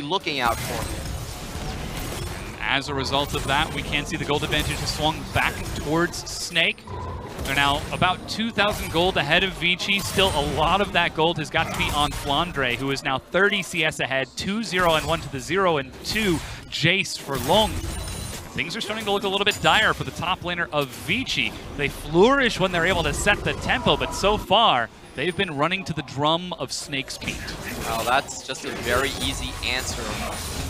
looking out for. As a result of that, we can see the gold advantage has swung back towards Snake. They're now about 2,000 gold ahead of Vici. Still, a lot of that gold has got to be on Flandre, who is now 30 CS ahead, 2-0 and 1 to the 0 and 2 Jace for Long. Things are starting to look a little bit dire for the top laner of Vici. They flourish when they're able to set the tempo, but so far, they've been running to the drum of Snake's beat. Well, that's just a very easy answer.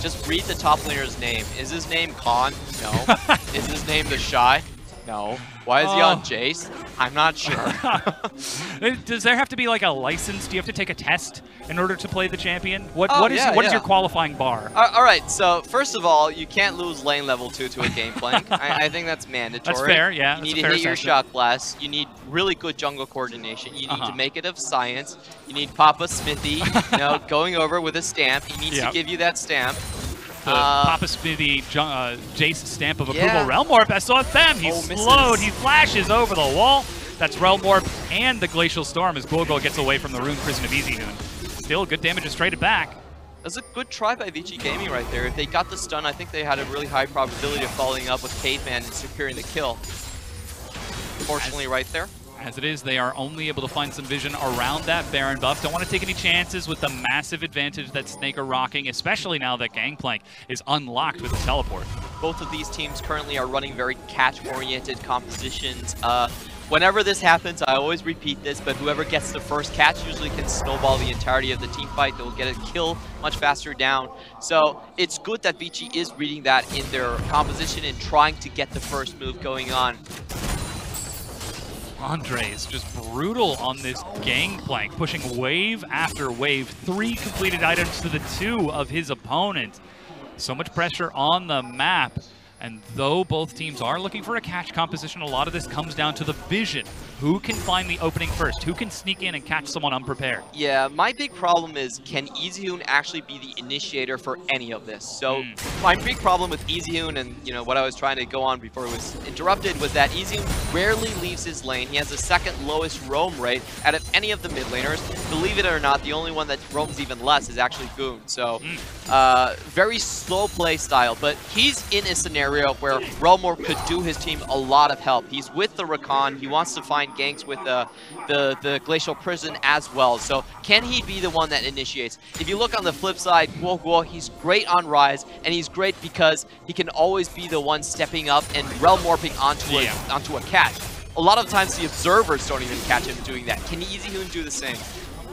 Just read the top laner's name. Is his name Khan? No. Is his name The Shy? No. Why is he on Jace? I'm not sure. Does there have to be like a license? Do you have to take a test in order to play the champion? What is your qualifying bar? All right, so first of all, you can't lose lane level 2 to a Gangplank. I think that's mandatory. That's fair, yeah. You need to hit your shot blast. You need really good jungle coordination. You need to make it of science. You need Papa Smithy, going over with a stamp. He needs to give you that stamp. The Papa Smithy Jace stamp of approval. Realm Warp, SOFM, he's slowed, he flashes over the wall. That's Realm Warp and the Glacial Storm as Guoguo gets away from the Rune Prison of EasyHoon. Still, good damage is straight back. That's a good try by Vici Gaming right there. If they got the stun, I think they had a really high probability of following up with Caveman and securing the kill. Fortunately, right there. As it is, they are only able to find some vision around that Baron buff. Don't want to take any chances with the massive advantage that Snake are rocking, especially now that Gangplank is unlocked with the teleport. Both of these teams currently are running very catch-oriented compositions. Whenever this happens, I always repeat this, but whoever gets the first catch usually can snowball the entirety of the team fight. They'll get a kill much faster down. So it's good that Vici is reading that in their composition and trying to get the first move going on. Andre is just brutal on this gangplank, pushing wave after wave. 3 completed items to the 2 of his opponent. So much pressure on the map. And though both teams are looking for a catch composition, a lot of this comes down to the vision. Who can find the opening first? Who can sneak in and catch someone unprepared? Yeah, my big problem is, can Easyhoon actually be the initiator for any of this? So my big problem with Easyhoon, and you know what I was trying to go on before it was interrupted, was that Easyhoon rarely leaves his lane. He has the 2nd lowest roam rate out of any of the mid laners. Believe it or not, the only one that roams even less is actually Goon. So very slow play style, but he's in a scenario where Relmore could do his team a lot of help. He's with the Rakan. He wants to find ganks with the Glacial Prison as well. So can he be the one that initiates? If you look on the flip side, Guo, he's great on Rise, and he's great because he can always be the one stepping up and Relmorping onto a catch. A lot of times the observers don't even catch him doing that. Can Easyhoon do the same?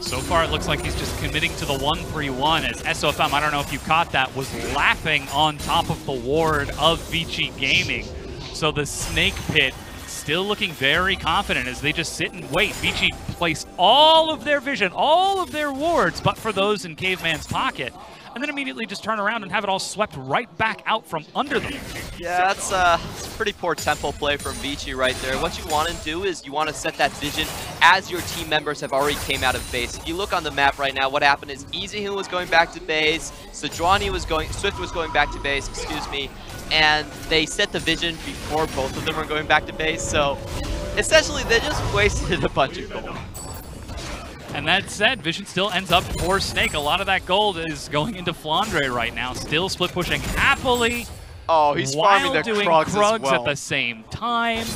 So far, it looks like he's just committing to the 1-3-1 as SOFM, I don't know if you caught that, was laughing on top of the ward of Vici Gaming. So the Snake Pit still looking very confident as they just sit and wait. Vici placed all of their vision, all of their wards, but for those in Caveman's pocket, and then immediately just turn around and have it all swept right back out from under them. Yeah, that's a pretty poor tempo play from Vici right there. What you want to do is you want to set that vision as your team members have already came out of base. If you look on the map right now, what happened is Easyhoon was going back to base, Sejuani was going, Swift was going back to base, excuse me, and they set the vision before both of them were going back to base. So essentially, they just wasted a bunch of gold. And that said, Vision still ends up for Snake. A lot of that gold is going into Flandre right now. Still split pushing happily. Oh, he's farming the doing Krugs Krugs as well. at the same time.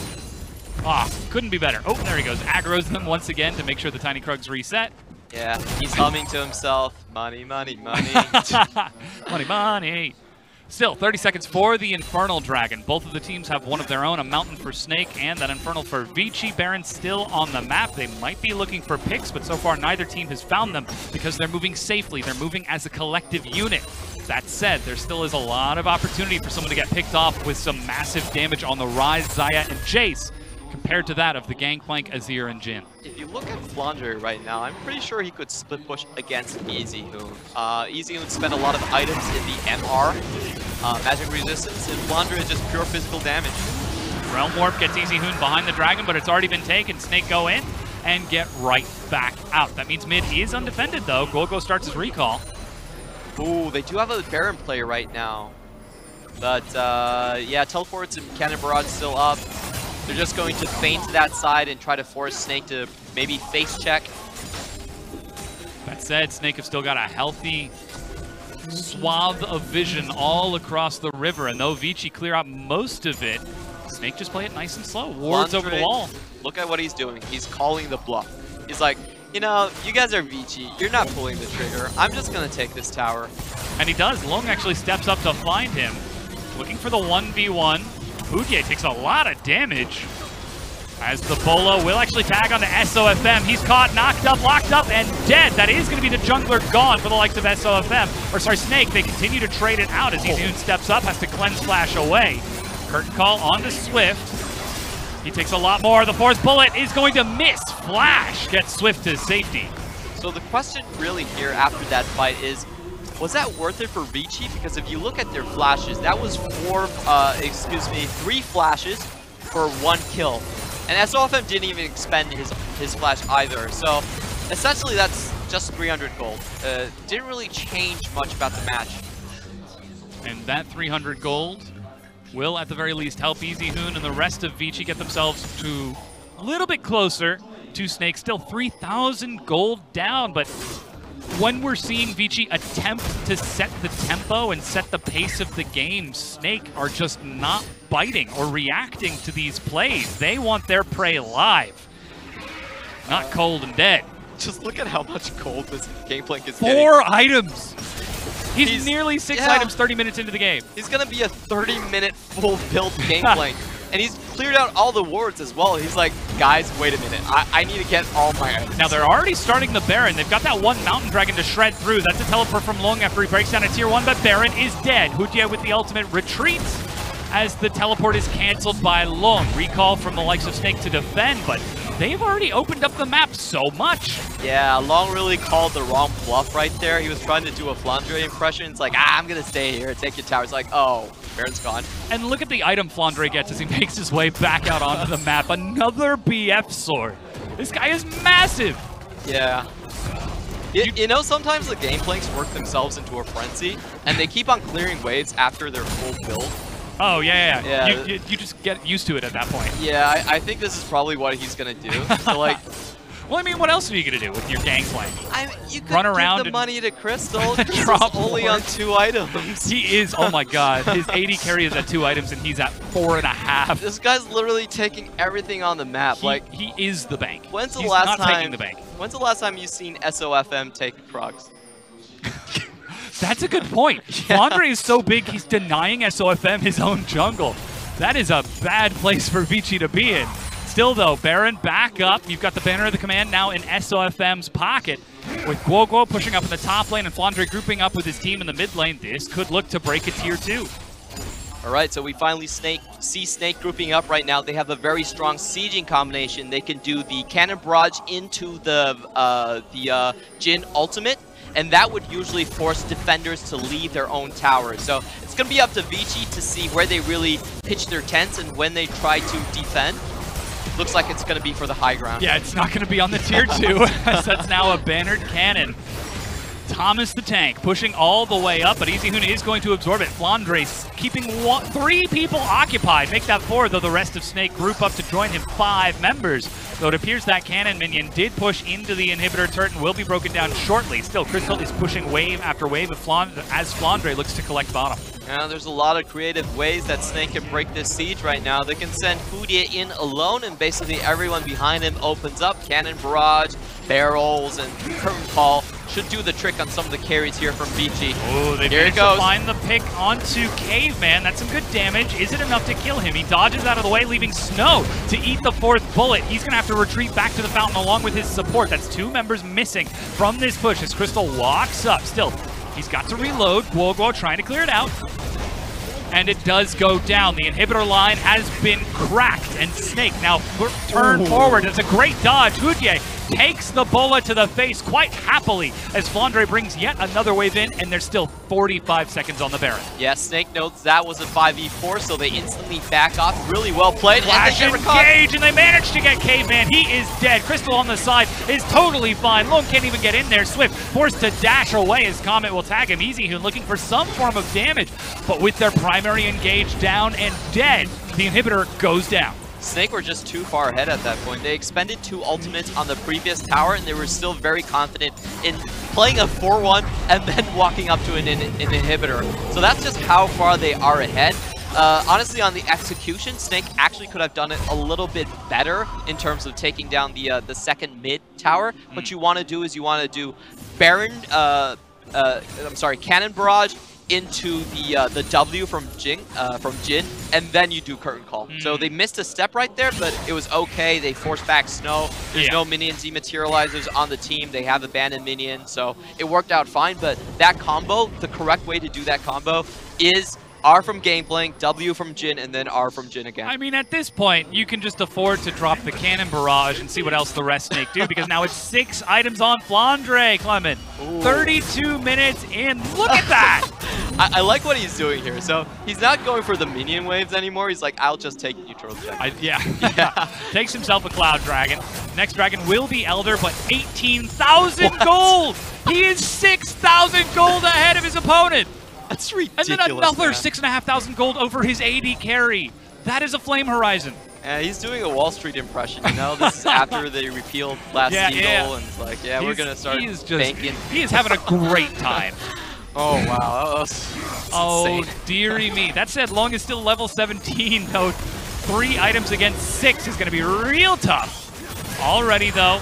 Ah, couldn't be better. Oh, there he goes. Aggroes them once again to make sure the tiny Krugs reset. Yeah, he's humming to himself. Money, money, money. Money, money. Still, 30 seconds for the Infernal Dragon. Both of the teams have one of their own, a Mountain for Snake and that Infernal for Vici. Baron still on the map. They might be looking for picks, but so far neither team has found them because they're moving safely. They're moving as a collective unit. That said, there still is a lot of opportunity for someone to get picked off with some massive damage on the Rise, Xayah, and Jace, compared to that of the Gangplank, Azir, and Jhin. If you look at Flandre right now, I'm pretty sure he could split push against Easyhoon. Easyhoon spent a lot of items in the MR, magic resistance, and Flandre is just pure physical damage. Realm Warp gets Easyhoon behind the Dragon, but it's already been taken. Snake go in and get right back out. That means mid is undefended, though. Gogo starts his recall. Ooh, they do have a Baron play right now. But, yeah, teleports and Cannon Barrage still up. They're just going to feint to that side and try to force Snake to maybe face check. That said, Snake have still got a healthy swath of vision all across the river, and though Vici clear out most of it, Snake just play it nice and slow. Wards over the wall. Look at what he's doing. He's calling the bluff. He's like, you know, you guys are Vici. You're not pulling the trigger. I'm just going to take this tower. And he does. Long actually steps up to find him. Looking for the 1v1. Ugie takes a lot of damage as the Bolo will actually tag onto SOFM. He's caught, knocked up, locked up, and dead. That is going to be the jungler gone for the likes of SOFM. Or sorry, Snake. They continue to trade it out as Easyhoon steps up, has to cleanse flash away. Curtain call onto Swift. He takes a lot more. The fourth bullet is going to miss. Flash gets Swift to safety. So the question really here after that fight is, was that worth it for Vici? Because if you look at their flashes, that was 3 flashes for 1 kill. And SOFM didn't even expend his flash either. So essentially that's just 300 gold. Didn't really change much about the match. And that 300 gold will at the very least help Easyhoon and the rest of Vici get themselves to a little bit closer to Snake. Still 3,000 gold down, but when we're seeing Vici attempt to set the tempo and set the pace of the game, Snake are just not biting or reacting to these plays. They want their prey live, not cold and dead. Just look at how much gold this Gangplank is getting. 4 items! He's nearly 6 items 30 minutes into the game. He's going to be a 30-minute full build Gangplank. and he's cleared out all the wards as well. He's like, guys, wait a minute. I need to get all my items. Now they're already starting the Baron. They've got that one Mountain Dragon to shred through. That's a teleport from Long after he breaks down a tier 1, but Baron is dead. Hujie with the ultimate retreats as the teleport is canceled by Long. Recall from the likes of Snake to defend, but they've already opened up the map so much. Yeah, Long really called the wrong bluff right there. He was trying to do a Flandre impression. It's like, I'm going to stay here, take your tower. It's like, oh, Baron's gone. And look at the item Flandre gets as he makes his way back out onto the map. Another BF sword. This guy is massive. Yeah. You know, sometimes the game planks work themselves into a frenzy, and they keep on clearing waves after their full build. Oh, yeah. You just get used to it at that point. Yeah, I think this is probably what he's going to do. So, like... Well, I mean, what else are you going to do with your gang plank? You could run around give the money to Crystal. Drop only on 2 items. He is, oh my god. His AD carry is at 2 items and he's at 4.5. This guy's literally taking everything on the map. He is the bank. When's the He's last not time? taking the bank. When's the last time you've seen SOFM take Progs? That's a good point. Flandre is so big, he's denying SOFM his own jungle. That is a bad place for Vici to be in. Still though, Baron back up. You've got the banner of the command now in SOFM's pocket. With Guoguo pushing up in the top lane and Flandre grouping up with his team in the mid lane, this could look to break a tier 2. Alright, so we finally see Snake grouping up right now. They have a very strong sieging combination. They can do the Cannon Barrage into the Jhin ultimate, and that would usually force defenders to leave their own towers. So it's going to be up to Vici to see where they really pitch their tents and when they try to defend. Looks like it's going to be for the high ground. Yeah, it's not going to be on the tier 2, as that's now a bannered cannon. Thomas the tank pushing all the way up, but EasyHoon is going to absorb it. Flandre keeping 3 people occupied. Make that 4, though the rest of Snake group up to join him 5 members. Though it appears that cannon minion did push into the inhibitor turret and will be broken down shortly. Still, Crystal is pushing wave after wave as Flandre looks to collect bottom. Now, there's a lot of creative ways that Snake can break this siege right now. They can send Hujie in alone, and basically everyone behind him opens up. Cannon Barrage, barrels, and Curtain Call should do the trick on some of the carries here from Vici. Oh, they managed to find the pick onto Caveman. That's some good damage. Is it enough to kill him? He dodges out of the way, leaving Snow to eat the 4th bullet. He's going to have to retreat back to the fountain along with his support. That's 2 members missing from this push as Crystal walks up. Still, he's got to reload. Guoguo trying to clear it out. And it does go down. The inhibitor line has been cracked, and Snake now turned forward. It's a great dodge. Hujie takes the bullet to the face quite happily as Flandre brings yet another wave in, and there's still 45 seconds on the Baron. Yeah, Snake notes that was a 5v4, so they instantly back off. Really well played. Flash engage, and they managed to get Caveman. He is dead. Crystal on the side is totally fine. Lone can't even get in there. Swift forced to dash away as Comet will tag him. EasyHoon looking for some form of damage, but with their primary engage down and dead, the inhibitor goes down. Snake were just too far ahead at that point. They expended 2 ultimates on the previous tower, and they were still very confident in playing a 4-1 and then walking up to an inhibitor. So that's just how far they are ahead. Honestly, on the execution, Snake actually could have done it a little bit better in terms of taking down the second mid tower. What you want to do is you want to do Baron, Cannon Barrage into the W from Jhin, and then you do Curtain Call. So they missed a step right there, but it was okay. They forced back Snow. There's no minions dematerializers on the team. They have abandoned minions, so it worked out fine. But that combo, the correct way to do that combo is R from Gameplank, W from Jhin, and then R from Jhin again. I mean, at this point, you can just afford to drop the Cannon Barrage and see what else the rest Snake do, because now it's 6 items on Flandre, Clement. Ooh. 32 minutes in. Look at that! I like what he's doing here. So he's not going for the minion waves anymore. He's like, I'll just take neutral. Yeah. Takes himself a Cloud Dragon. Next dragon will be Elder, but 18,000 gold! He is 6,000 gold ahead of his opponent! That's ridiculous. And then another 6,500 gold over his AD carry. That is a Flame Horizon. Yeah, he's doing a Wall Street impression, you know? This is after they repealed last Eagle, and it's like, we're going to start banking. He is having a great time. Oh, wow. That's insane. Dearie me. That said, Long is still level 17, though. 3 items against 6 is going to be real tough. Already, though,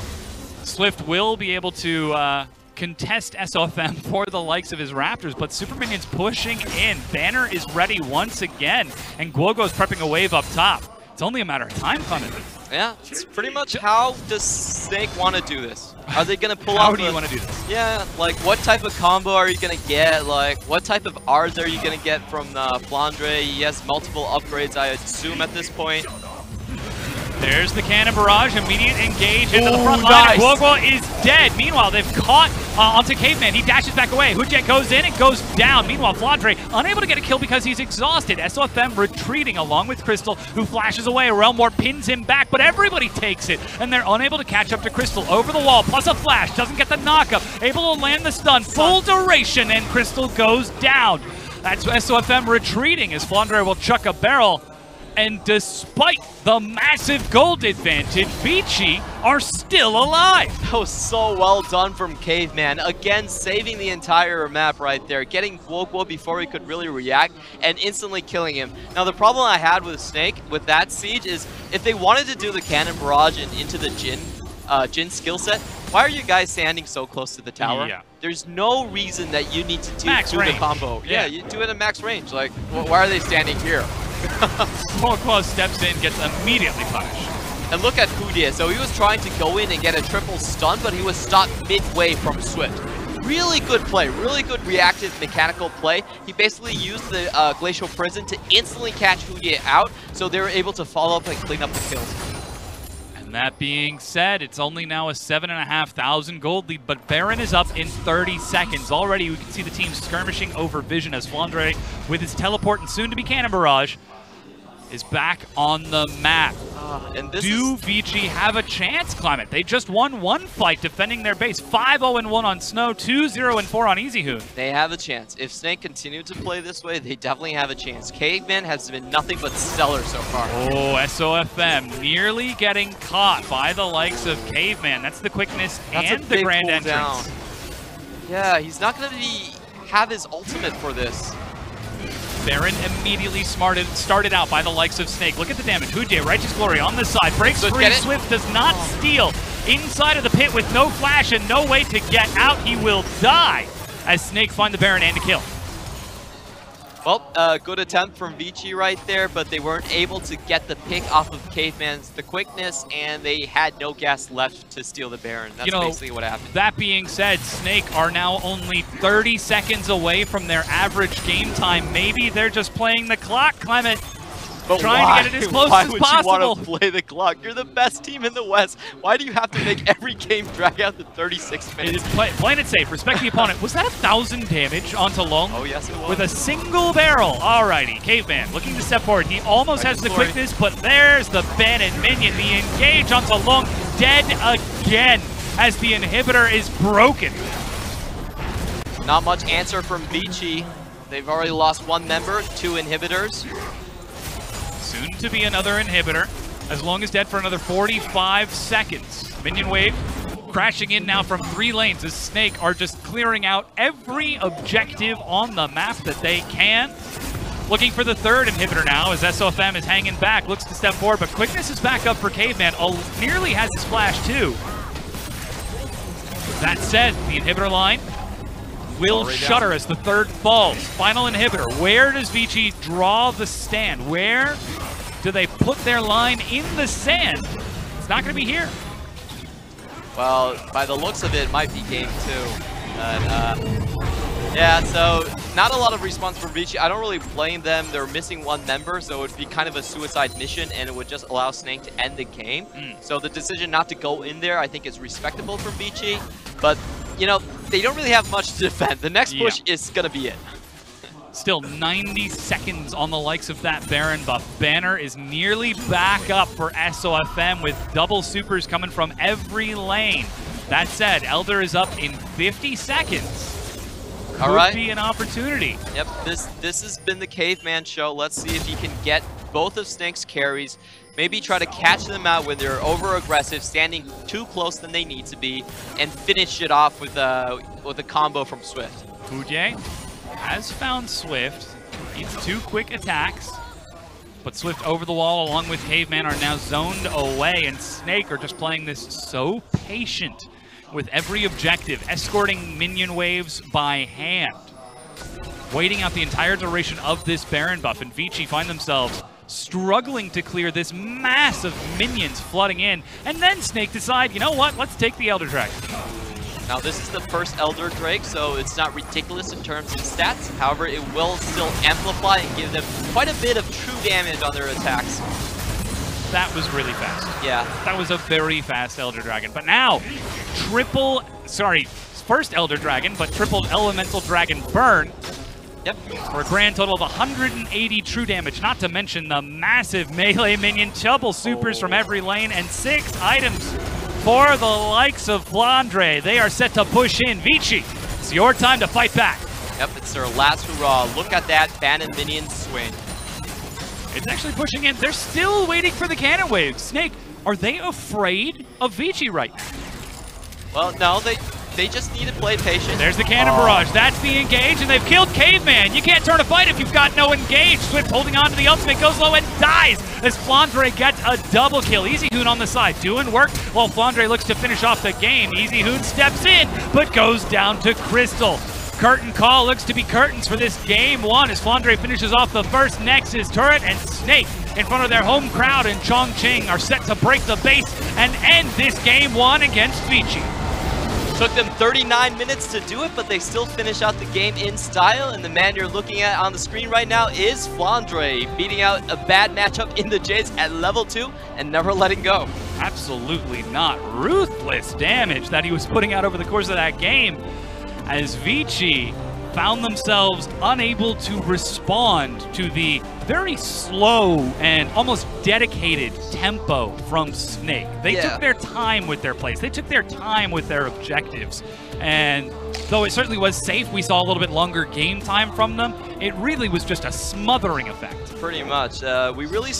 Swift will be able to contest SOFM for the likes of his Raptors, but Super Minion's pushing in. Banner is ready once again, and Guoguo's prepping a wave up top. It's only a matter of time, Clement. Yeah, it's pretty much how does Snake want to do this? Are they going to pull How off do you want to do this? Yeah, like what type of combo are you going to get? Like what type of R's are you going to get from FLICKR? He has multiple upgrades, I assume, at this point. There's the cannon barrage, immediate engage into the front line. Nice. Guogua is dead. Meanwhile, they've caught onto Caveman. He dashes back away. Hujet goes in and goes down. Meanwhile, FLICKR unable to get a kill because he's exhausted. SOFM retreating along with Crystal, who flashes away. Realmore pins him back, but everybody takes it, and they're unable to catch up to Crystal. Over the wall, plus a flash. Doesn't get the knockup. Able to land the stun. Full duration, and Crystal goes down. That's SOFM retreating as FLICKR will chuck a barrel. And despite the massive gold advantage, Vici are still alive. That was so well done from Caveman. Again, saving the entire map right there. Getting Guogua before he could really react and instantly killing him. Now, the problem I had with Snake, with that siege, is if they wanted to do the cannon barrage and into the Jhin skill set, why are you guys standing so close to the tower? Yeah. There's no reason that you need to do range. the combo. Yeah, you do it at max range. Like, why are they standing here? Guogua steps in, gets immediately punished. And look at Hudia. So he was trying to go in and get a triple stun, but he was stopped midway from Swift. Really good play, really good reactive mechanical play. He basically used the Glacial Prison to instantly catch Hudia out, so they were able to follow up and clean up the kills. And that being said, it's only now a 7,500 gold lead, but Baron is up in 30 seconds. Already we can see the team skirmishing over Vision as FLICKR, with his teleport and soon to be cannon barrage, is back on the map. And this Do Vici have a chance, Clement? They just won one fight defending their base. 5-0-1 on Snow, 2-0-4 on EasyHoon. They have a chance. If Snake continued to play this way, they definitely have a chance. Caveman has been nothing but stellar so far. Oh, SOFM nearly getting caught by the likes of Caveman. That's the quickness and the grand entrance. Down. Yeah, he's not going to have his ultimate for this. Baron immediately started out by the likes of Snake. Look at the damage. Hujet, Righteous Glory on the side. Breaks free. Swift does not steal. Inside of the pit with no flash and no way to get out. He will die as Snake find the Baron and a kill. Well, good attempt from Vici right there, but they weren't able to get the pick off of Caveman's the quickness, and they had no gas left to steal the Baron. That's basically what happened. That being said, Snake are now only 30 seconds away from their average game time. Maybe they're just playing the clock, Clement. But trying to get it as close as possible. Why would you want to play the clock? You're the best team in the West. Why do you have to make every game drag out to 36 minutes? It is playing it safe. Respect the opponent. Was that 1,000 damage onto Long? Oh, yes, it was. With a single barrel. Alrighty, Caveman looking to step forward. He almost has the quickness, but there's the Ben and Minion. The engage onto Long. Dead again as the inhibitor is broken. Not much answer from Vici. They've already lost one member, 2 inhibitors. Soon to be another inhibitor, as Long is dead for another 45 seconds. Minion wave crashing in now from 3 lanes as Snake are just clearing out every objective on the map that they can. Looking for the 3rd inhibitor now as SOFM is hanging back, looks to step forward, but quickness is back up for Caveman. Nearly has his flash too. That said, the inhibitor line will shudder as the 3rd falls. Final inhibitor. Where does Vici draw the stand? Where do they put their line in the sand? It's not going to be here. Well, by the looks of it, it might be game 2. Yeah, so not a lot of response from Vici. I don't really blame them. They're missing 1 member, so it would be kind of a suicide mission, and it would just allow Snake to end the game. So the decision not to go in there, I think, is respectable from Vici. But, you know, they don't really have much to defend. The next push is going to be it. Still 90 seconds on the likes of that Baron buff. Banner is nearly back up for SOFM with double supers coming from every lane. That said, Elder is up in 50 seconds. Could be an opportunity. Yep, this has been the Caveman show. Let's see if he can get both of Snake's carries. Maybe try to catch them out when they're over-aggressive, standing too close than they need to be, and finish it off with a combo from Swift. Hujet has found Swift. Needs 2 quick attacks. But Swift over the wall along with Caveman are now zoned away, and Snake are just playing this so patient with every objective, escorting minion waves by hand. Waiting out the entire duration of this Baron buff, and Vici find themselves struggling to clear this mass of minions flooding in, and then Snake decide, you know what, let's take the Elder Dragon. Now this is the first Elder Drake, so it's not ridiculous in terms of stats. However, it will still amplify and give them quite a bit of true damage on their attacks. That was really fast. Yeah. That was a very fast Elder Dragon. But now, first Elder Dragon, but triple Elemental Dragon burn. Yep. For a grand total of 180 true damage, not to mention the massive melee minion, double supers from every lane, and 6 items for the likes of FLICKR. They are set to push in. Vici, it's your time to fight back. Yep, it's their last hurrah. Look at that Banon minion swing. It's actually pushing in. They're still waiting for the cannon wave. Snake, are they afraid of Vici right now? Well, no, they just need to play patient. There's the cannon barrage. That's the engage, and they've killed Caveman. You can't turn a fight if you've got no engage. Swift holding on to the ultimate, goes low and dies as FLICKR gets a double kill. EasyHoon on the side doing work while FLICKR looks to finish off the game. EasyHoon steps in, but goes down to Crystal. Curtain call looks to be curtains for this game 1 as FLICKR finishes off the first Nexus turret, and Snake in front of their home crowd in Chongqing are set to break the base and end this game 1 against Vici. Took them 39 minutes to do it, but they still finish out the game in style, and the man you're looking at on the screen right now is FLICKR, beating out a bad matchup in the Jays at level 2 and never letting go. Absolutely not. Ruthless damage that he was putting out over the course of that game, as Vici found themselves unable to respond to the very slow and almost dedicated tempo from Snake. They took their time with their plays. They took their time with their objectives. And though it certainly was safe, we saw a little bit longer game time from them, it really was just a smothering effect. Pretty much. We really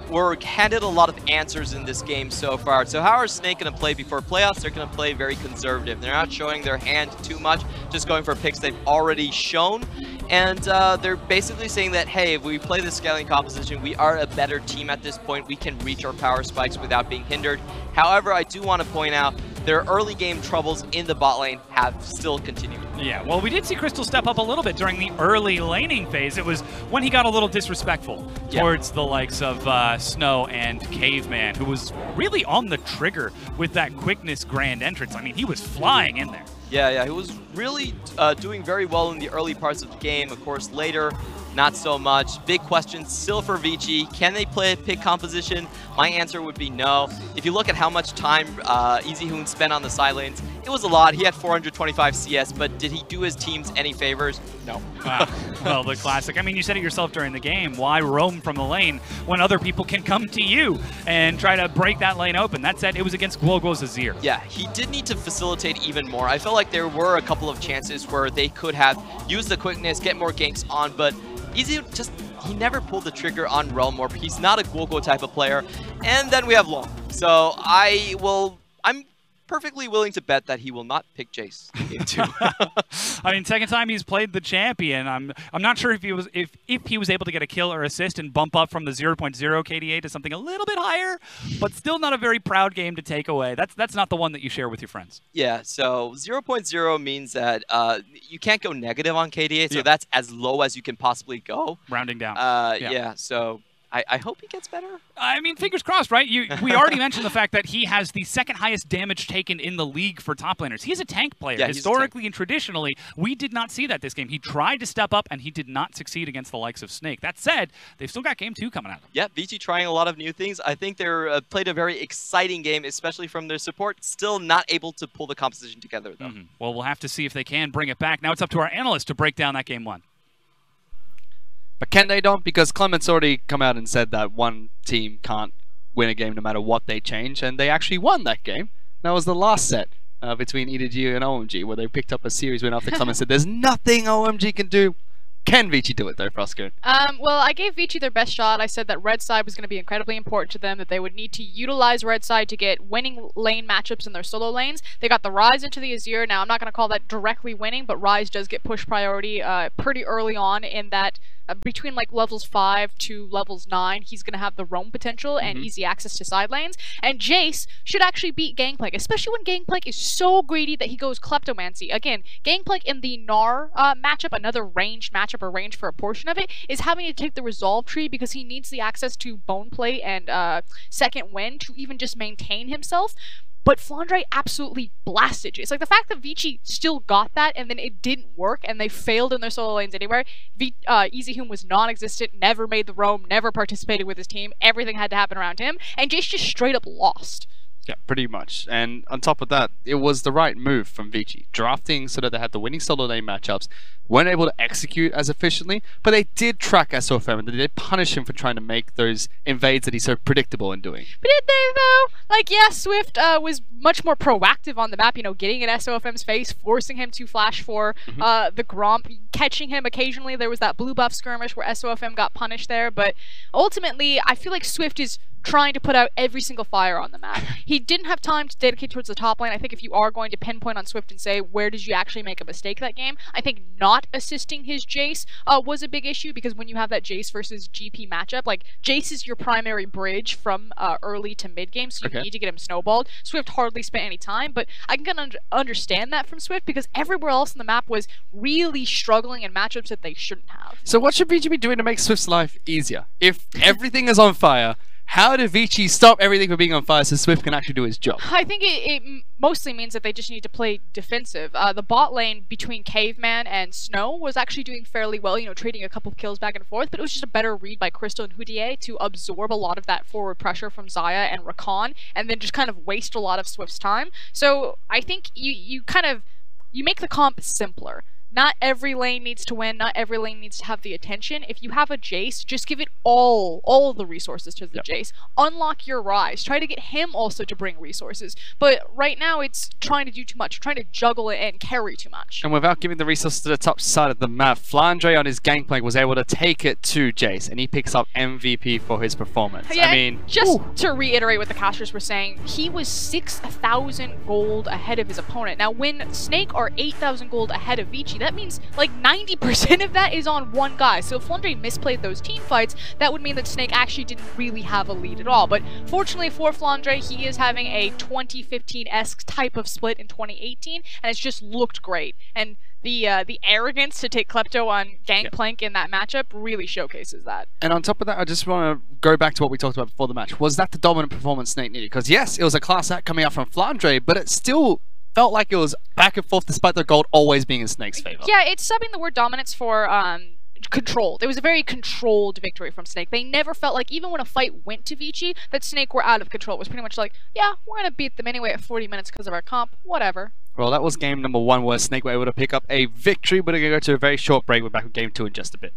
were handed a lot of answers in this game so far. So how are Snake going to play before playoffs? They're going to play very conservative. They're not showing their hand too much, just going for picks they've already shown. And they're basically saying that, hey, if we play the scaling composition, we are a better team at this point. We can reach our power spikes without being hindered. However, I do want to point out their early game troubles in the bot lane have still continued. Yeah, well, we did see Crystal step up a little bit during the early laning phase. It was when he got a little disrespectful towards the likes of Snow and Caveman, who was really on the trigger with that quickness grand entrance. I mean, he was flying in there. Yeah, he was really doing very well in the early parts of the game. Of course, later, not so much. Big question still for Vici. Can they play a pick composition? My answer would be no. If you look at how much time EasyHoon spent on the side lanes, it was a lot. He had 425 CS, but did he do his teams any favors? No. Well, the classic. I mean, you said it yourself during the game. Why roam from the lane when other people can come to you and try to break that lane open? That said, it was against Guoguo's Azir. Yeah, he did need to facilitate even more. I felt like there were a couple of chances where they could have used the quickness, get more ganks on, but Easy he never pulled the trigger on Realm Warp. He's not a Guoguo type of player. And then we have Long. So I'm perfectly willing to bet that he will not pick Jace in game 2. I mean, second time he's played the champion. I'm not sure if he was able to get a kill or assist and bump up from the 0.0 KDA to something a little bit higher, but still not a very proud game to take away. That's not the one that you share with your friends. Yeah, so 0.0 means that you can't go negative on KDA, so that's as low as you can possibly go. Rounding down. Yeah, so I hope he gets better. I mean, fingers crossed, right? We already mentioned the fact that he has the second highest damage taken in the league for top laners. He's a tank player. Yeah, historically and traditionally, we did not see that this game. He tried to step up, and he did not succeed against the likes of Snake. That said, they've still got game 2 coming at them. Yeah, Vici trying a lot of new things. I think they're played a very exciting game, especially from their support. Still not able to pull the composition together, though. Well, we'll have to see if they can bring it back. Now it's up to our analysts to break down that game 1. But can they, Dom? Because Clement's already come out and said that one team can't win a game no matter what they change, and they actually won that game. That was the last set between EDG and OMG, where they picked up a series win after Clement said, there's nothing OMG can do. Can Vici do it, though, Frosco? Well, I gave Vici their best shot. I said that red side was going to be incredibly important to them, that they would need to utilize red side to get winning lane matchups in their solo lanes. They got the Ryze into the Azir. Now, I'm not going to call that directly winning, but Ryze does get push priority pretty early on in that between like levels 5 to levels 9, he's going to have the roam potential and easy access to side lanes. And Jace should actually beat Gangplank, especially when Gangplank is so greedy that he goes Kleptomancy. Again, Gangplank in the Gnar matchup, another ranged matchup or range for a portion of it, is having to take the Resolve tree because he needs the access to Bone Plate and Second Wind to even just maintain himself. But FLICKR absolutely blasted Jace. Like, the fact that Vici still got that and then it didn't work and they failed in their solo lanes anywhere. EasyHoom was non-existent, never made the roam, never participated with his team. Everything had to happen around him. And Jace just straight up lost. Yeah, pretty much. And on top of that, it was the right move from Vici. Drafting so that they had the winning solo lane matchups, weren't able to execute as efficiently, but they did track SOFM and they did punish him for trying to make those invades that he's so predictable in doing. But did they though? Like, yeah, Swift was much more proactive on the map, you know, getting in SOFM's face, forcing him to flash for the Gromp, catching him occasionally. There was that blue buff skirmish where SOFM got punished there, but ultimately, I feel like Swift is trying to put out every single fire on the map. He didn't have time to dedicate towards the top lane. I think if you are going to pinpoint on Swift and say, where did you actually make a mistake that game, I think not assisting his Jace was a big issue, because when you have that Jace versus GP matchup, like, Jace is your primary bridge from early to mid game, so you need to get him snowballed. Swift hardly spent any time, but I can kind of understand that from Swift, because everywhere else in the map was really struggling in matchups that they shouldn't have. So what should Vici be doing to make Swift's life easier? If everything is on fire, how did Vici stop everything from being on fire so Swift can actually do his job? I think it mostly means that they just need to play defensive. The bot lane between Caveman and Snow was actually doing fairly well, you know, trading a couple of kills back and forth, but it was just a better read by Crystal and Houdier to absorb a lot of that forward pressure from Xayah and Rakan, and then just kind of waste a lot of Swift's time. So I think you make the comp simpler. Not every lane needs to win, not every lane needs to have the attention. If you have a Jace, just give it all the resources to the Jace. Unlock your Rise. Try to get him also to bring resources. But right now, it's trying to do too much, trying to juggle it and carry too much. And without giving the resources to the top side of the map, FLICKR on his Gangplank was able to take it to Jace, and he picks up MVP for his performance. Yeah, I mean, just to reiterate what the casters were saying, he was 6,000 gold ahead of his opponent. Now, when Snake are 8,000 gold ahead of Vici, that means like 90% of that is on one guy. So if FLICKR misplayed those team fights, that would mean that Snake actually didn't really have a lead at all. But fortunately for FLICKR, he is having a 2015-esque type of split in 2018, and it's just looked great. And the arrogance to take Klepto on Gangplank in that matchup really showcases that. And on top of that, I just want to go back to what we talked about before the match. Was that the dominant performance Snake needed? Because yes, it was a class act coming out from FLICKR, but it still felt like it was back and forth despite the gold always being in Snake's favor. Yeah, it's subbing the word dominance for controlled. It was a very controlled victory from Snake. They never felt like, even when a fight went to Vici, that Snake were out of control. It was pretty much like, yeah, we're going to beat them anyway at 40 minutes because of our comp, whatever. Well, that was game number 1 where Snake were able to pick up a victory, but we're going to go to a very short break. We're back with game 2 in just a bit.